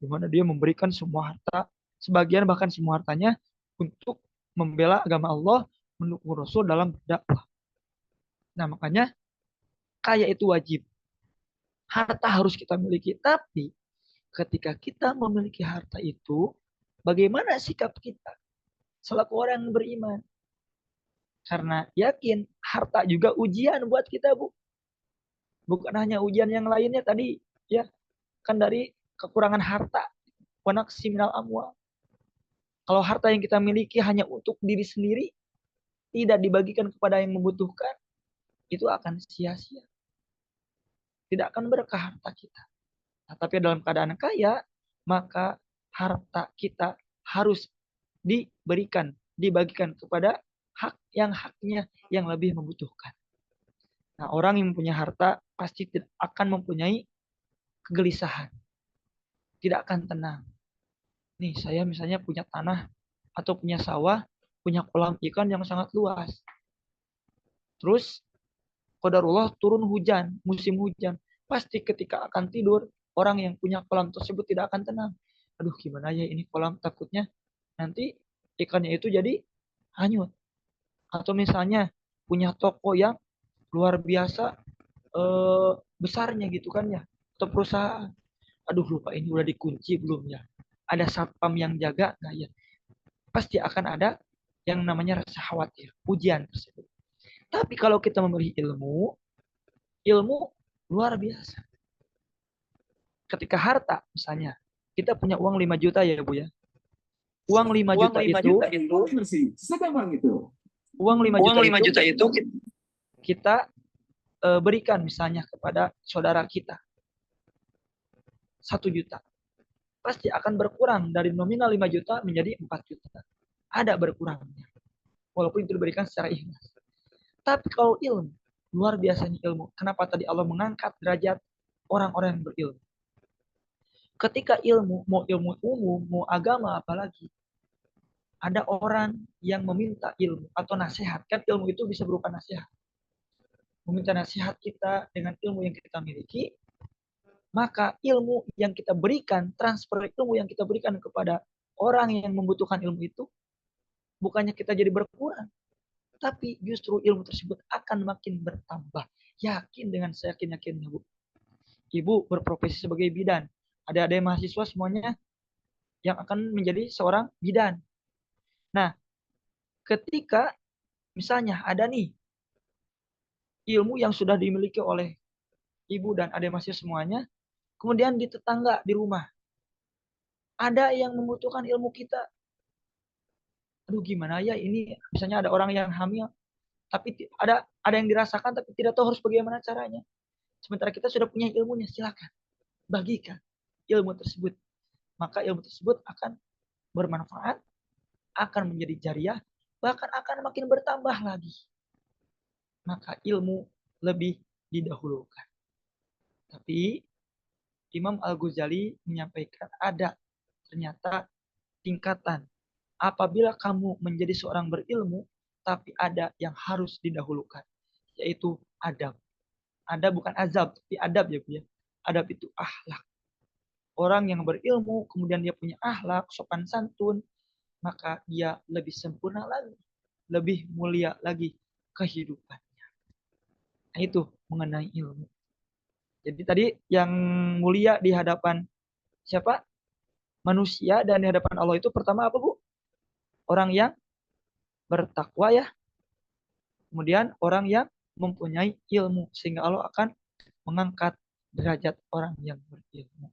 di mana dia memberikan semua harta, sebagian bahkan semua hartanya untuk membela agama Allah, mendukung Rasul dalam berdakwah. Nah, makanya kaya itu wajib. Harta harus kita miliki, tapi ketika kita memiliki harta itu, bagaimana sikap kita selaku orang yang beriman? Karena yakin harta juga ujian buat kita, Bu. Bukan hanya ujian yang lainnya tadi, ya. Kan dari kekurangan harta, wanaksi minal amwal. Kalau harta yang kita miliki hanya untuk diri sendiri, tidak dibagikan kepada yang membutuhkan, itu akan sia-sia. Tidak akan berkah harta kita. Nah, tapi dalam keadaan kaya, maka harta kita harus dibagikan kepada haknya yang lebih membutuhkan. Nah, orang yang mempunyai harta pasti tidak akan mempunyai kegelisahan. Tidak akan tenang. Nih, saya misalnya punya tanah atau punya sawah, punya kolam ikan yang sangat luas. Terus, qadarullah turun hujan, musim hujan. Pasti ketika akan tidur, orang yang punya kolam tersebut tidak akan tenang. Aduh, gimana ya ini kolam, takutnya nanti ikannya itu jadi hanyut. Atau misalnya punya toko yang luar biasa besarnya gitu kan ya, atau perusahaan. Aduh, lupa ini udah dikunci belum ya? Ada satpam yang jaga nggak ya? Pasti akan ada yang namanya rasa khawatir, ujian tersebut. Tapi kalau kita memilih ilmu luar biasa. Ketika harta, misalnya, kita punya uang 5 juta ya Bu ya. Uang 5 juta itu, uang 5 juta itu kita berikan misalnya kepada saudara kita. 1 juta. Pasti akan berkurang dari nominal 5 juta menjadi 4 juta. Ada berkurangnya. Walaupun itu diberikan secara ikhlas. Tapi kalau ilmu, luar biasanya ilmu. Kenapa tadi Allah mengangkat derajat orang-orang yang berilmu? Ketika ilmu, mau ilmu umum, mau agama apalagi, ada orang yang meminta ilmu atau nasihat. Kan ilmu itu bisa berupa nasihat. Meminta nasihat kita dengan ilmu yang kita miliki, maka ilmu yang kita berikan, transfer ilmu yang kita berikan kepada orang yang membutuhkan ilmu itu, bukannya kita jadi berkurang, tapi justru ilmu tersebut akan makin bertambah. Yakin dengan seyakin-yakinnya, Bu. Ibu berprofesi sebagai bidan. Ada mahasiswa semuanya yang akan menjadi seorang bidan. Nah, ketika misalnya ada nih ilmu yang sudah dimiliki oleh ibu dan adik mahasiswa semuanya, kemudian di tetangga, di rumah, ada yang membutuhkan ilmu kita. Aduh, gimana ya ini? Misalnya ada orang yang hamil, tapi ada yang dirasakan tapi tidak tahu harus bagaimana caranya. Sementara kita sudah punya ilmunya, silakan bagikan ilmu tersebut. Maka ilmu tersebut akan bermanfaat, akan menjadi jariah, bahkan akan makin bertambah lagi. Maka ilmu lebih didahulukan. Tapi Imam Al-Ghazali menyampaikan ada ternyata tingkatan. Apabila kamu menjadi seorang berilmu, tapi ada yang harus didahulukan, yaitu adab. Adab bukan azab, tapi adab ya Bu ya. Adab itu akhlak. Orang yang berilmu, kemudian dia punya akhlak, sopan santun, maka dia lebih sempurna lagi, lebih mulia lagi kehidupannya. Nah, itu mengenai ilmu. Jadi tadi yang mulia di hadapan siapa? Manusia, dan di hadapan Allah itu pertama apa Bu? Orang yang bertakwa ya. Kemudian orang yang mempunyai ilmu, sehingga Allah akan mengangkat derajat orang yang berilmu.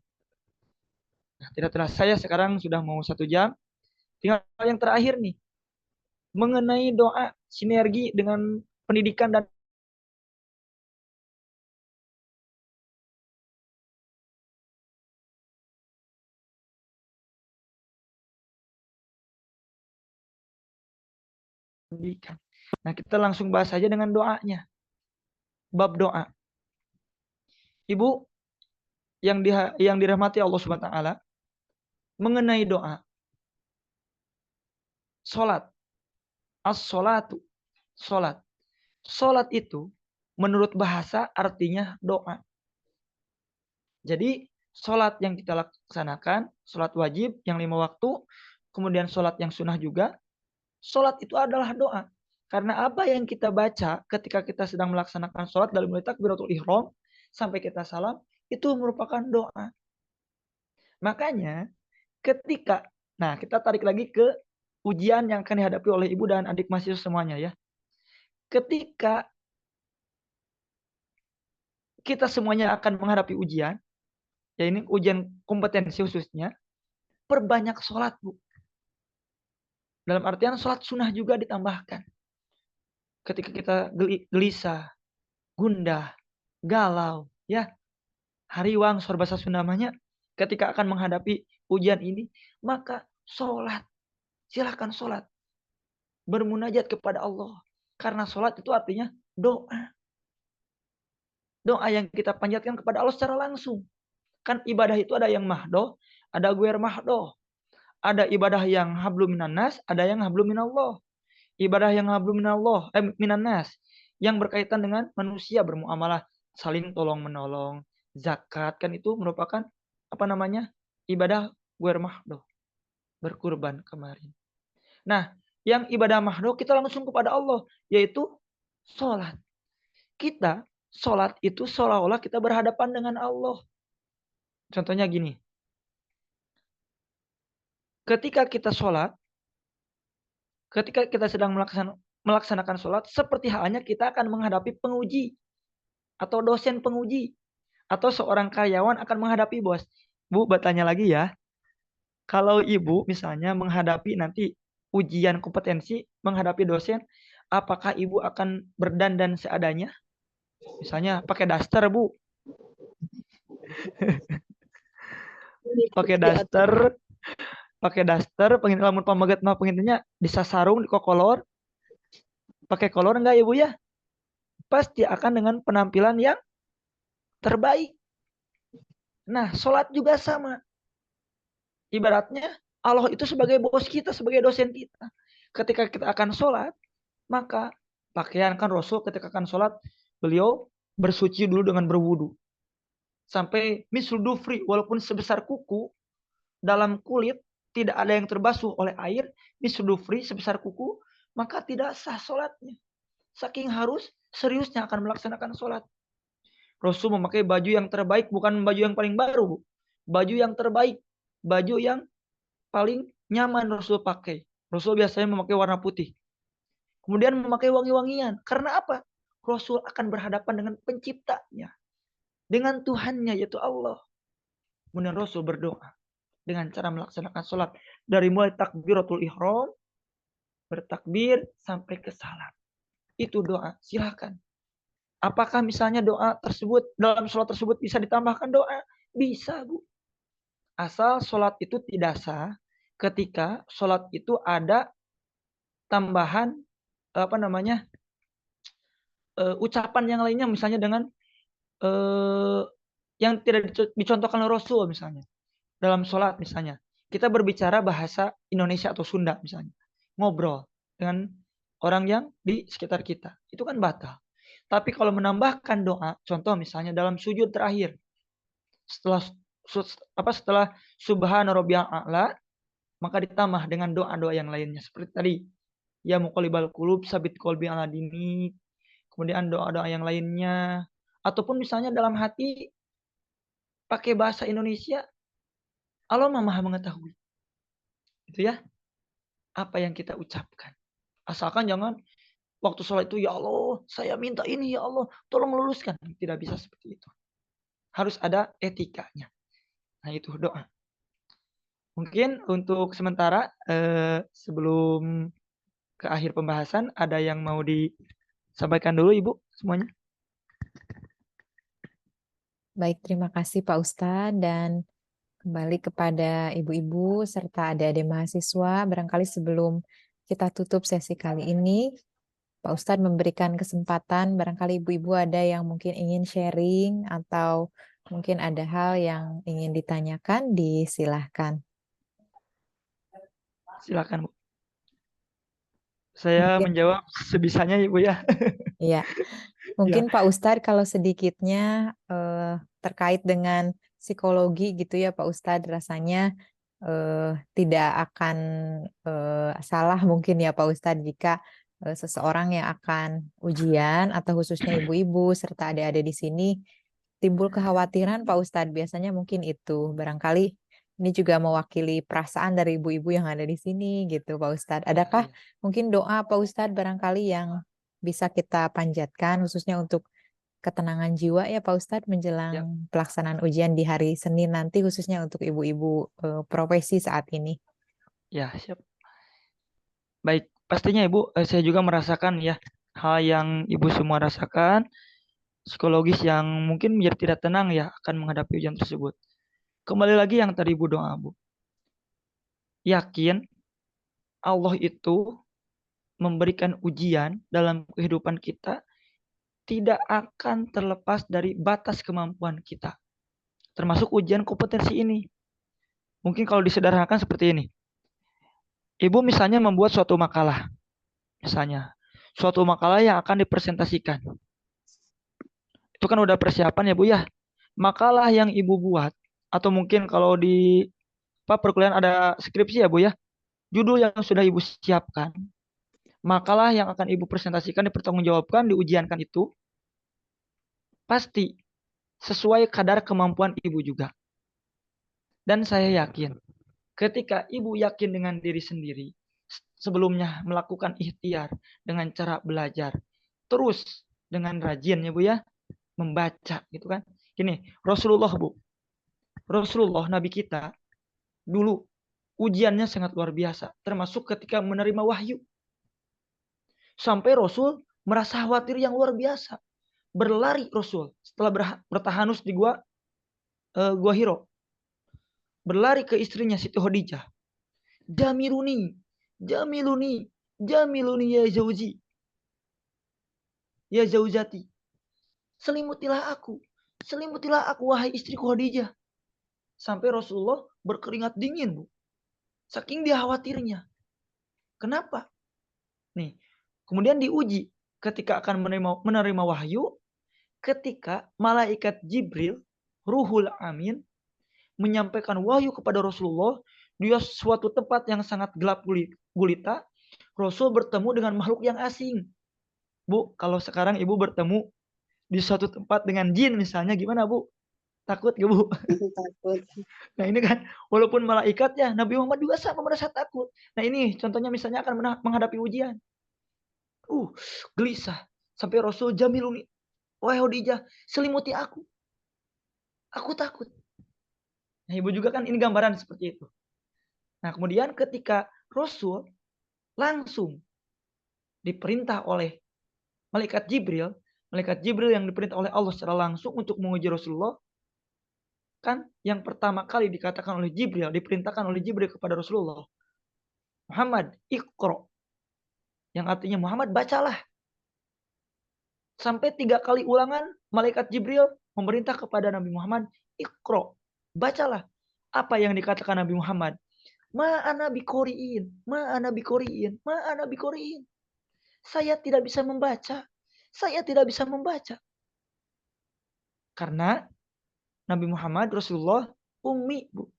Nah, tidak terasa ya sekarang sudah mau 1 jam. Tinggal yang terakhir nih, mengenai doa sinergi dengan pendidikan dan pendidikan. Nah, kita langsung bahas saja dengan doanya. Bab doa. Ibu yang dirahmati Allah Subhanahu wa taala, mengenai doa. Salat. As-salatu. Salat. Salat itu menurut bahasa artinya doa. Jadi salat yang kita laksanakan, salat wajib yang 5 waktu, kemudian salat yang sunnah juga, salat itu adalah doa. Karena apa yang kita baca ketika kita sedang melaksanakan salat dari mulai takbiratul ihram sampai kita salam, itu merupakan doa. Makanya nah kita tarik lagi ke ujian yang akan dihadapi oleh ibu dan adik mahasiswa semuanya ya. Ketika kita semuanya akan menghadapi ujian, ya ini ujian kompetensi khususnya, perbanyak sholat, Bu. Dalam artian sholat sunnah juga ditambahkan. Ketika kita gelisah, gundah, galau, ya, hariwang, bahasa Sunda namanya, ketika akan menghadapi ujian ini, maka sholat. Silakan sholat. Bermunajat kepada Allah. Karena sholat itu artinya doa. Doa yang kita panjatkan kepada Allah secara langsung. Kan ibadah itu ada yang mahdoh, ada guer mahdoh. Ada ibadah yang hablum minan nas, ada yang hablum minallah. Ibadah yang hablum minallah, minan nas, yang berkaitan dengan manusia bermuamalah, saling tolong menolong, zakat, kan itu merupakan ibadah guer mahdoh, berkurban kemarin. Nah, yang ibadah mahdoh kita langsung kepada Allah, yaitu sholat. Kita sholat itu seolah-olah kita berhadapan dengan Allah. Contohnya gini. Ketika kita sholat, ketika kita sedang melaksanakan sholat, seperti halnya kita akan menghadapi penguji atau dosen penguji atau seorang karyawan akan menghadapi bos. Bu, bertanya lagi ya. Kalau ibu misalnya menghadapi nanti ujian kompetensi, menghadapi dosen, apakah ibu akan berdandan seadanya? Misalnya pakai daster, Bu. pakai daster, pengen lamun pamaget mah pengennya disasarung di kokolor. Pakai kolor enggak ya, Bu ya? Pasti akan dengan penampilan yang terbaik. Nah, sholat juga sama. Ibaratnya Allah itu sebagai bos kita, sebagai dosen kita. Ketika kita akan sholat, maka pakaian kan Rasul ketika akan sholat, beliau bersuci dulu dengan berwudu. Sampai misul dufri, walaupun sebesar kuku, dalam kulit tidak ada yang terbasuh oleh air, misul dufri sebesar kuku, maka tidak sah sholatnya. Saking harus seriusnya akan melaksanakan sholat. Rasul memakai baju yang terbaik, bukan baju yang paling baru, Bu. Baju yang terbaik, baju yang paling nyaman Rasul pakai. Rasul biasanya memakai warna putih. Kemudian memakai wangi-wangian. Karena apa? Rasul akan berhadapan dengan penciptanya. Dengan Tuhannya, yaitu Allah. Kemudian Rasul berdoa dengan cara melaksanakan sholat. Dari mulai takbiratul ihram, bertakbir, sampai ke salam. Itu doa. Silakan. Apakah misalnya doa tersebut, dalam sholat tersebut bisa ditambahkan doa? Bisa, Bu. Asal sholat itu tidak sah ketika sholat itu ada tambahan ucapan yang lainnya, misalnya dengan yang tidak dicontohkan oleh Rasul misalnya. Dalam sholat misalnya, kita berbicara bahasa Indonesia atau Sunda misalnya. Ngobrol dengan orang yang di sekitar kita. Itu kan batal. Tapi kalau menambahkan doa, contoh misalnya dalam sujud terakhir, setelah subhana rabbiyal a'la, maka ditambah dengan doa-doa yang lainnya seperti tadi, ya muqallibal qulub sabit qalbi ala dinik, kemudian doa-doa yang lainnya, ataupun misalnya dalam hati pakai bahasa Indonesia, Allah Maha mengetahui. Itu ya, apa yang kita ucapkan. Asalkan jangan waktu sholat itu, ya Allah, saya minta ini, ya Allah, tolong luluskan. Tidak bisa seperti itu. Harus ada etikanya. Nah, itu doa. Mungkin untuk sementara, sebelum ke akhir pembahasan, ada yang mau disampaikan dulu, Ibu, semuanya? Baik, terima kasih Pak Ustadz. Dan kembali kepada ibu-ibu serta adik-adik mahasiswa, barangkali sebelum kita tutup sesi kali ini. Pak Ustadz memberikan kesempatan, barangkali ibu-ibu ada yang mungkin ingin sharing atau mungkin ada hal yang ingin ditanyakan, disilahkan. Silakan, Bu. Saya Mungkin, menjawab sebisanya, Ibu ya. ya, Ya, mungkin Pak Ustadz kalau sedikitnya terkait dengan psikologi gitu ya Pak Ustadz, rasanya tidak akan salah mungkin ya Pak Ustadz jika seseorang yang akan ujian atau khususnya ibu-ibu serta adik-adik di sini timbul kekhawatiran Pak Ustadz, biasanya mungkin itu barangkali ini juga mewakili perasaan dari ibu-ibu yang ada di sini gitu Pak Ustadz. Adakah mungkin doa Pak Ustadz barangkali yang bisa kita panjatkan khususnya untuk ketenangan jiwa ya Pak Ustadz ya, menjelang pelaksanaan ujian di hari Senin nanti khususnya untuk ibu-ibu profesi saat ini. ya, siap. Baik, pastinya Ibu, saya juga merasakan ya hal yang Ibu semua rasakan, psikologis yang mungkin menjadi tidak tenang ya akan menghadapi ujian tersebut. Kembali lagi yang tadi Ibu doa, Bu. Yakin Allah itu memberikan ujian dalam kehidupan kita tidak akan terlepas dari batas kemampuan kita. Termasuk ujian kompetensi ini. Mungkin kalau disederhanakan seperti ini. Ibu misalnya membuat suatu makalah. Misalnya, suatu makalah yang akan dipresentasikan. Itu kan udah persiapan ya Bu ya. Makalah yang Ibu buat, atau mungkin kalau di perkuliahan ada skripsi ya Bu ya. Judul yang sudah Ibu siapkan, makalah yang akan Ibu presentasikan, dipertanggungjawabkan, diujiankan itu, pasti sesuai kadar kemampuan Ibu juga. Dan saya yakin, ketika Ibu yakin dengan diri sendiri, sebelumnya melakukan ikhtiar dengan cara belajar, terus dengan rajin ya Bu ya, membaca gitu kan. Gini, Rasulullah Bu, Rasulullah Nabi kita dulu ujiannya sangat luar biasa, termasuk ketika menerima wahyu. Sampai Rasul merasa khawatir yang luar biasa. Berlari Rasul setelah bertahanus di gua Hiro. Berlari ke istrinya Siti Khadijah. Jamiluni, jamiluni, jamiluni ya zauji. Ya zaujati. Selimutilah aku wahai istriku Khadijah. Sampai Rasulullah berkeringat dingin, Bu. Saking dia khawatirnya. Kenapa? Nih, kemudian diuji ketika akan menerima wahyu, ketika malaikat Jibril, Ruhul Amin, menyampaikan wahyu kepada Rasulullah, dia suatu tempat yang sangat gelap gulita, Rasul bertemu dengan makhluk yang asing. Bu, kalau sekarang Ibu bertemu di suatu tempat dengan jin misalnya, gimana Bu? Takut gak Bu? Takut. Nah ini kan, walaupun malaikat ya, Nabi Muhammad juga sama merasa takut. Nah ini contohnya misalnya akan menghadapi ujian. Gelisah. Sampai Rasul jamiluni. Wahai Khadijah, selimuti aku. Aku takut. Nah Ibu juga kan ini gambaran seperti itu. Nah kemudian ketika Rasul langsung diperintah oleh malaikat Jibril yang diperintah oleh Allah secara langsung untuk menguji Rasulullah, kan yang pertama kali dikatakan oleh Jibril, diperintahkan oleh Jibril kepada Rasulullah, Muhammad iqra, yang artinya Muhammad bacalah. Sampai 3 kali ulangan malaikat Jibril memerintah kepada Nabi Muhammad, iqra, bacalah. Apa yang dikatakan Nabi Muhammad? Ma'ana biqori'in. Saya tidak bisa membaca. Karena Nabi Muhammad Rasulullah ummi, Bu.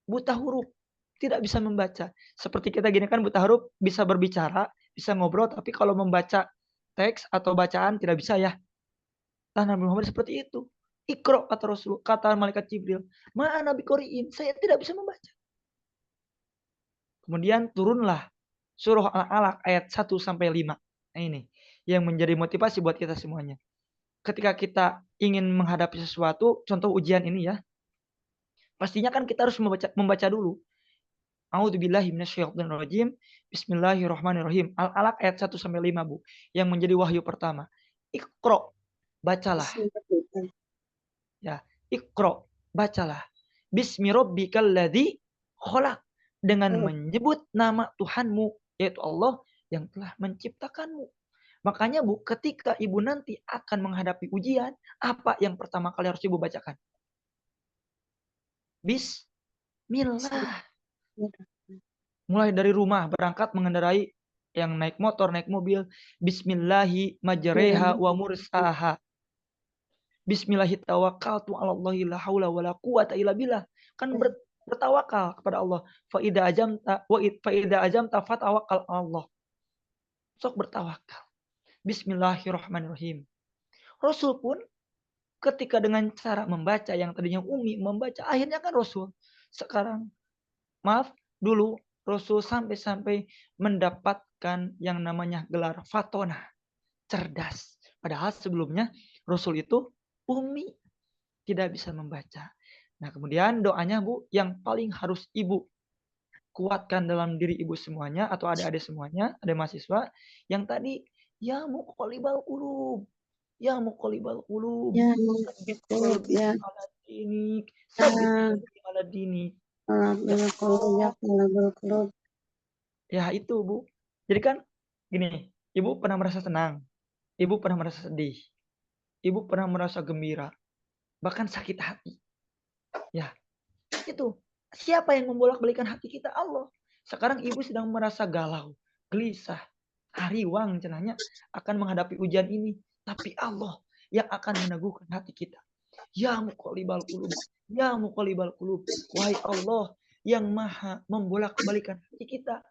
Buta huruf, tidak bisa membaca. Seperti kita gini kan buta huruf bisa berbicara, bisa ngobrol, tapi kalau membaca teks atau bacaan tidak bisa ya. Nah, Nabi Muhammad seperti itu. Iqra kata Rasul, kata malaikat Jibril, ma'ana biqori'in, saya tidak bisa membaca. Kemudian turunlah surah Al-Alaq ayat 1 sampai 5. Nah ini yang menjadi motivasi buat kita semuanya. Ketika kita ingin menghadapi sesuatu, contoh ujian ini ya, pastinya kan kita harus membaca dulu. A'udzubillahi minasyaitonirrajim. Bismillahirrahmanirrahim. Al-Alaq ayat 1 sampai 5, Bu, yang menjadi wahyu pertama. Iqra, bacalah. Ya, Iqra, bacalah. Bismi rabbikal ladzi khalaq, dengan menyebut nama Tuhanmu yaitu Allah yang telah menciptakanmu. Makanya Bu, ketika Ibu nanti akan menghadapi ujian, apa yang pertama kali harus Ibu bacakan? Bismillah. Mulai dari rumah, berangkat mengendarai yang naik motor, naik mobil. Bismillahi majreha wa mursaha. Bismillahi tawakkaltu 'alallahi la haula wala quwata illa billah. Kan bertawakal kepada Allah. Fa idza ajamta fatawakkal 'alallah. Sok bertawakal. Bismillahirrahmanirrahim. Rasul pun ketika dengan cara membaca yang tadinya Umi membaca, akhirnya kan Rasul sekarang dulu Rasul sampai mendapatkan yang namanya gelar Fatona, cerdas. Padahal sebelumnya Rasul itu Umi, tidak bisa membaca. Nah, kemudian doanya Bu, yang paling harus Ibu kuatkan dalam diri Ibu semuanya atau adik-adik semuanya, ada mahasiswa yang tadi ya muqallibal qulub. Ya muqallibal qulub. Ya, Sabbit qalbi ya, ala dinik. Sabbit qalbi ala dinik. Ya itu Bu. Jadi kan gini, Ibu pernah merasa senang, Ibu pernah merasa sedih, Ibu pernah merasa gembira, bahkan sakit hati. Ya, itu. Siapa yang membolak-balikan hati kita? Allah. Sekarang Ibu sedang merasa galau, gelisah, hariwang cenanya akan menghadapi ujian ini. Tapi Allah yang akan meneguhkan hati kita. Ya muqallibal qulub. Ya muqallibal qulub. Wahai Allah yang maha membolak-balikan hati kita.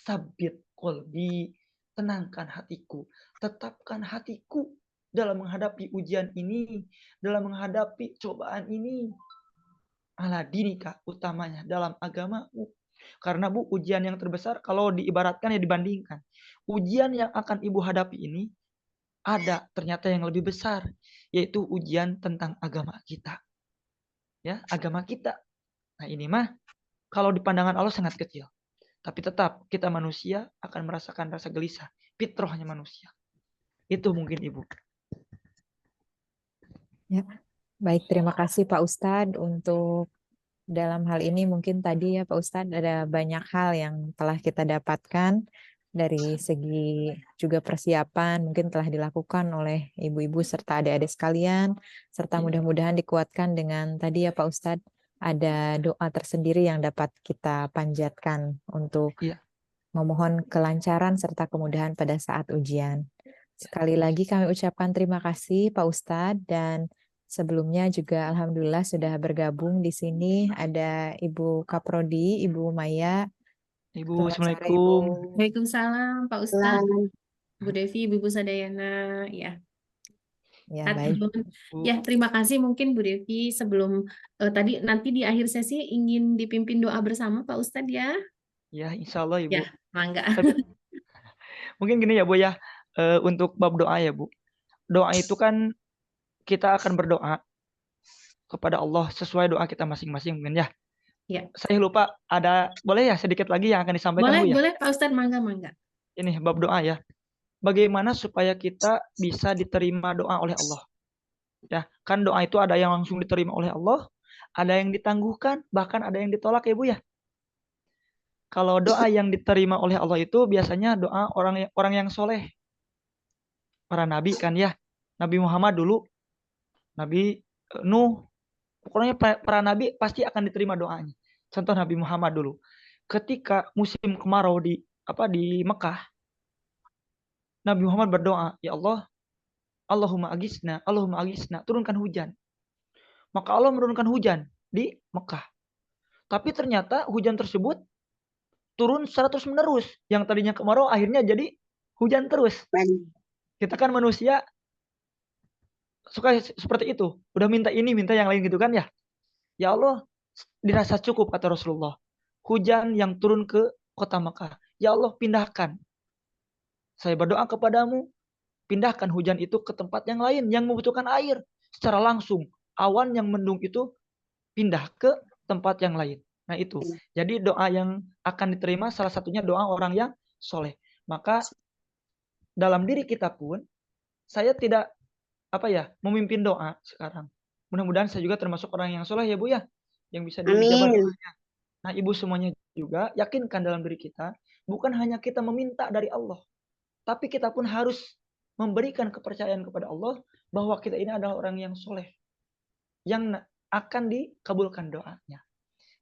Sabbit qalbi. Tenangkan hatiku. Tetapkan hatiku dalam menghadapi ujian ini. Dalam menghadapi cobaan ini. Ala dinika, utamanya dalam agamamu. Karena Bu, ujian yang terbesar kalau diibaratkan ya dibandingkan. Ujian yang akan Ibu hadapi ini ada ternyata yang lebih besar, yaitu ujian tentang agama kita. Ya, agama kita. Nah, ini mah kalau di pandangan Allah sangat kecil. Tapi tetap kita manusia akan merasakan rasa gelisah. Fitrahnya manusia. Itu mungkin Ibu. Ya, baik, terima kasih Pak Ustadz untuk dalam hal ini mungkin tadi ya Pak Ustadz ada banyak hal yang telah kita dapatkan dari segi juga persiapan mungkin telah dilakukan oleh ibu-ibu serta adik-adik sekalian serta mudah-mudahan dikuatkan dengan tadi ya Pak Ustadz ada doa tersendiri yang dapat kita panjatkan untuk memohon kelancaran serta kemudahan pada saat ujian. Sekali lagi kami ucapkan terima kasih Pak Ustadz dan sebelumnya juga alhamdulillah sudah bergabung di sini ada Ibu Kaprodi, Ibu Maya. Ibu, Assalamualaikum. Waalaikumsalam Pak Ustadz, Bu Devi, Ibu Sadayana, ya. Ya, baik. Ya, terima kasih mungkin Bu Devi sebelum tadi nanti di akhir sesi ingin dipimpin doa bersama Pak Ustadz ya. Ya, insya Allah Ibu. Ya, mangga. Mungkin gini ya Bu ya, untuk bab doa ya Bu. Doa itu kan kita akan berdoa kepada Allah sesuai doa kita masing-masing mungkin ya. Ya. Saya lupa boleh ya sedikit lagi yang akan disampaikan Bu ya? Boleh Pak Ustadz, mangga. Ini bab doa ya. Bagaimana supaya kita bisa diterima doa oleh Allah? Ya, kan doa itu ada yang langsung diterima oleh Allah, ada yang ditangguhkan, bahkan ada yang ditolak ya Bu ya. Kalau doa yang diterima oleh Allah itu biasanya doa orang yang soleh. Para nabi kan ya. Nabi Muhammad dulu, Nabi Nuh, pokoknya para nabi pasti akan diterima doanya. Contoh Nabi Muhammad dulu. Ketika musim kemarau di Mekah, Nabi Muhammad berdoa, "Ya Allah, Allahumma agisna, turunkan hujan." Maka Allah menurunkan hujan di Mekah. Tapi ternyata hujan tersebut turun secara terus-menerus. Yang tadinya kemarau akhirnya jadi hujan terus. Kita kan manusia suka seperti itu. Udah minta ini, minta yang lain gitu kan ya. Ya Allah, dirasa cukup kata Rasulullah. Hujan yang turun ke kota Mekah. Ya Allah, pindahkan. Saya berdoa kepadamu, pindahkan hujan itu ke tempat yang lain yang membutuhkan air secara langsung. Awan yang mendung itu pindah ke tempat yang lain. Nah itu. Jadi doa yang akan diterima salah satunya doa orang yang soleh. Maka dalam diri kita pun saya tidak memimpin doa sekarang. Mudah-mudahan saya juga termasuk orang yang soleh ya Bu ya, yang bisa dijawab doanya. Nah Ibu semuanya juga yakinkan dalam diri kita, bukan hanya kita meminta dari Allah, tapi kita pun harus memberikan kepercayaan kepada Allah bahwa kita ini adalah orang yang soleh, yang akan dikabulkan doanya.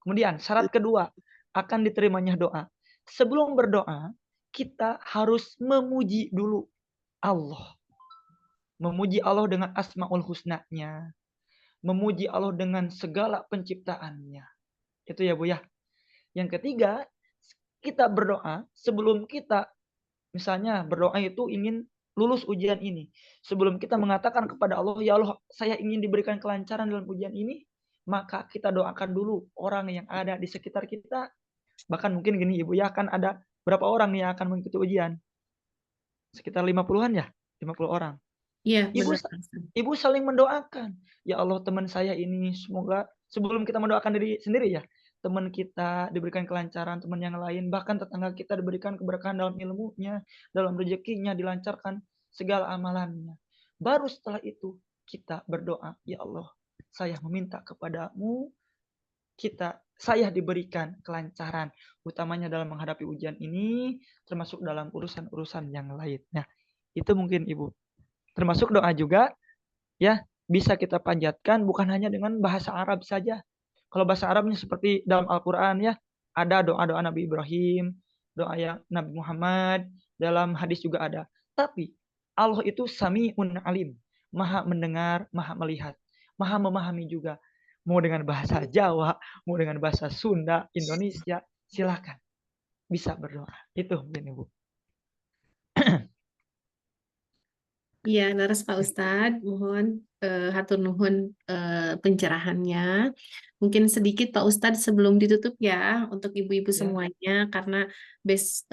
Kemudian syarat kedua akan diterimanya doa. Sebelum berdoa, kita harus memuji dulu Allah. Memuji Allah dengan asmaul husna-Nya. Memuji Allah dengan segala penciptaannya. Itu ya Bu ya. Yang ketiga, kita berdoa sebelum kita misalnya berdoa itu ingin lulus ujian ini. Sebelum kita mengatakan kepada Allah, ya Allah, saya ingin diberikan kelancaran dalam ujian ini, maka kita doakan dulu orang yang ada di sekitar kita. Bahkan mungkin gini Ibu ya, kan ada berapa orang yang akan mengikuti ujian? Sekitar 50-an ya? 50 orang. Iya, Ibu benar. Ibu saling mendoakan. Ya Allah, teman saya ini semoga sebelum kita mendoakan diri sendiri ya, teman kita diberikan kelancaran, teman yang lain, bahkan tetangga kita diberikan keberkahan dalam ilmunya, dalam rezekinya, dilancarkan segala amalannya. Baru setelah itu kita berdoa, ya Allah, saya meminta kepadamu, saya diberikan kelancaran, utamanya dalam menghadapi ujian ini, termasuk dalam urusan-urusan yang lain. Nah, itu mungkin Ibu. Termasuk doa juga ya bisa kita panjatkan bukan hanya dengan bahasa Arab saja. Kalau bahasa Arabnya seperti dalam Al-Quran ya, ada doa-doa Nabi Ibrahim, doa yang Nabi Muhammad, dalam hadis juga ada. Tapi Allah itu Sami'un Alim, maha mendengar, maha melihat, maha memahami juga. Mau dengan bahasa Jawa, mau dengan bahasa Sunda, Indonesia, silakan bisa berdoa. Itu mungkin Ibu. Iya, laras Pak Ustadz, mohon hatur nuhun pencerahannya. Mungkin sedikit Pak Ustadz sebelum ditutup ya untuk ibu-ibu Ya. semuanya, karena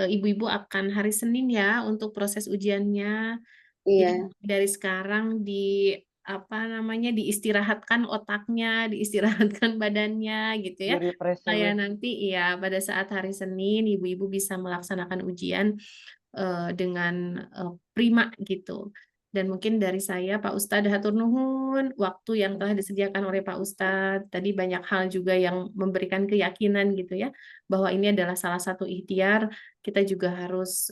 ibu-ibu akan hari Senin ya untuk proses ujiannya. Jadi dari sekarang diistirahatkan otaknya, diistirahatkan badannya gitu ya. Supaya nanti ya pada saat hari Senin ibu-ibu bisa melaksanakan ujian dengan prima gitu. Dan mungkin dari saya Pak Ustadz hatur nuhun waktu yang telah disediakan oleh Pak Ustadz. Tadi banyak hal juga yang memberikan keyakinan gitu ya bahwa ini adalah salah satu ikhtiar. Kita juga harus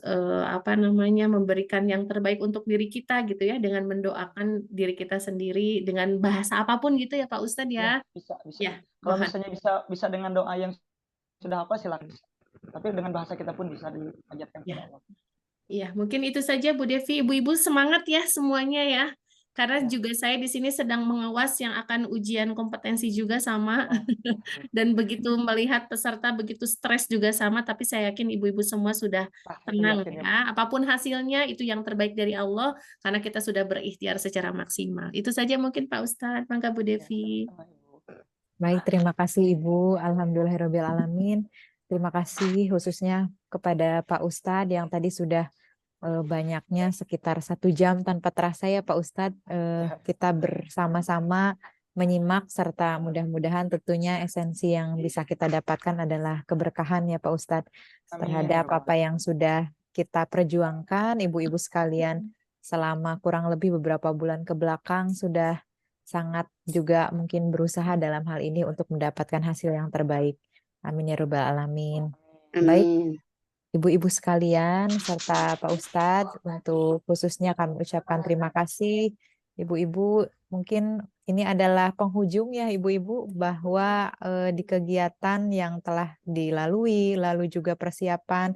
memberikan yang terbaik untuk diri kita gitu ya dengan mendoakan diri kita sendiri dengan bahasa apapun gitu ya Pak Ustadz ya. Bisa. Ya, Kalau mohon. misalnya bisa dengan doa yang sudah apa silakan. Tapi dengan bahasa kita pun bisa dipanjatkan kepada Allah. Iya, mungkin itu saja Bu Devi. Ibu-ibu semangat ya semuanya ya. Karena juga saya di sini sedang mengawas yang akan ujian kompetensi juga sama. Dan begitu melihat peserta begitu stres juga sama, tapi saya yakin ibu-ibu semua sudah tenang ya. Apapun hasilnya itu yang terbaik dari Allah karena kita sudah berikhtiar secara maksimal. Itu saja mungkin Pak Ustadz. Mangga Bu Devi. Baik, terima kasih Ibu. Alhamdulillahirrabbilalamin. Terima kasih khususnya kepada Pak Ustadz yang tadi sudah banyaknya sekitar 1 jam tanpa terasa ya Pak Ustadz. Kita bersama-sama menyimak serta mudah-mudahan tentunya esensi yang bisa kita dapatkan adalah keberkahan ya Pak Ustadz terhadap apa yang sudah kita perjuangkan. Ibu-ibu sekalian selama kurang lebih beberapa bulan ke belakang sudah sangat juga mungkin berusaha dalam hal ini untuk mendapatkan hasil yang terbaik. Amin ya rabbal alamin. Baik, ibu-ibu sekalian serta Pak Ustadz, untuk khususnya kami ucapkan terima kasih. Ibu-ibu, mungkin ini adalah penghujung ya ibu-ibu bahwa di kegiatan yang telah dilalui, lalu juga persiapan,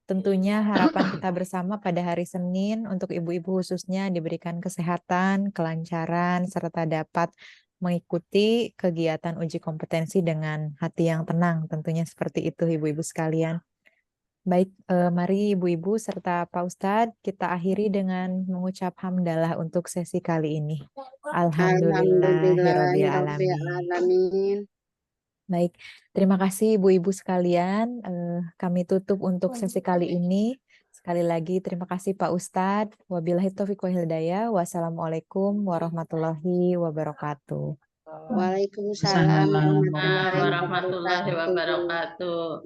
tentunya harapan kita bersama pada hari Senin untuk ibu-ibu khususnya diberikan kesehatan, kelancaran, serta dapat mengikuti kegiatan uji kompetensi dengan hati yang tenang. Tentunya seperti itu ibu-ibu sekalian. Baik, mari ibu-ibu serta Pak Ustadz kita akhiri dengan mengucap hamdalah untuk sesi kali ini. Alhamdulillahirrabbilalamin. Baik, terima kasih ibu-ibu sekalian. Kami tutup untuk sesi kali ini. Sekali lagi terima kasih Pak Ustadz. Wabillahi taufiq wal hidayah. Wassalamualaikum warahmatullahi wabarakatuh. Waalaikumsalam warahmatullahi warahmatullahi wabarakatuh.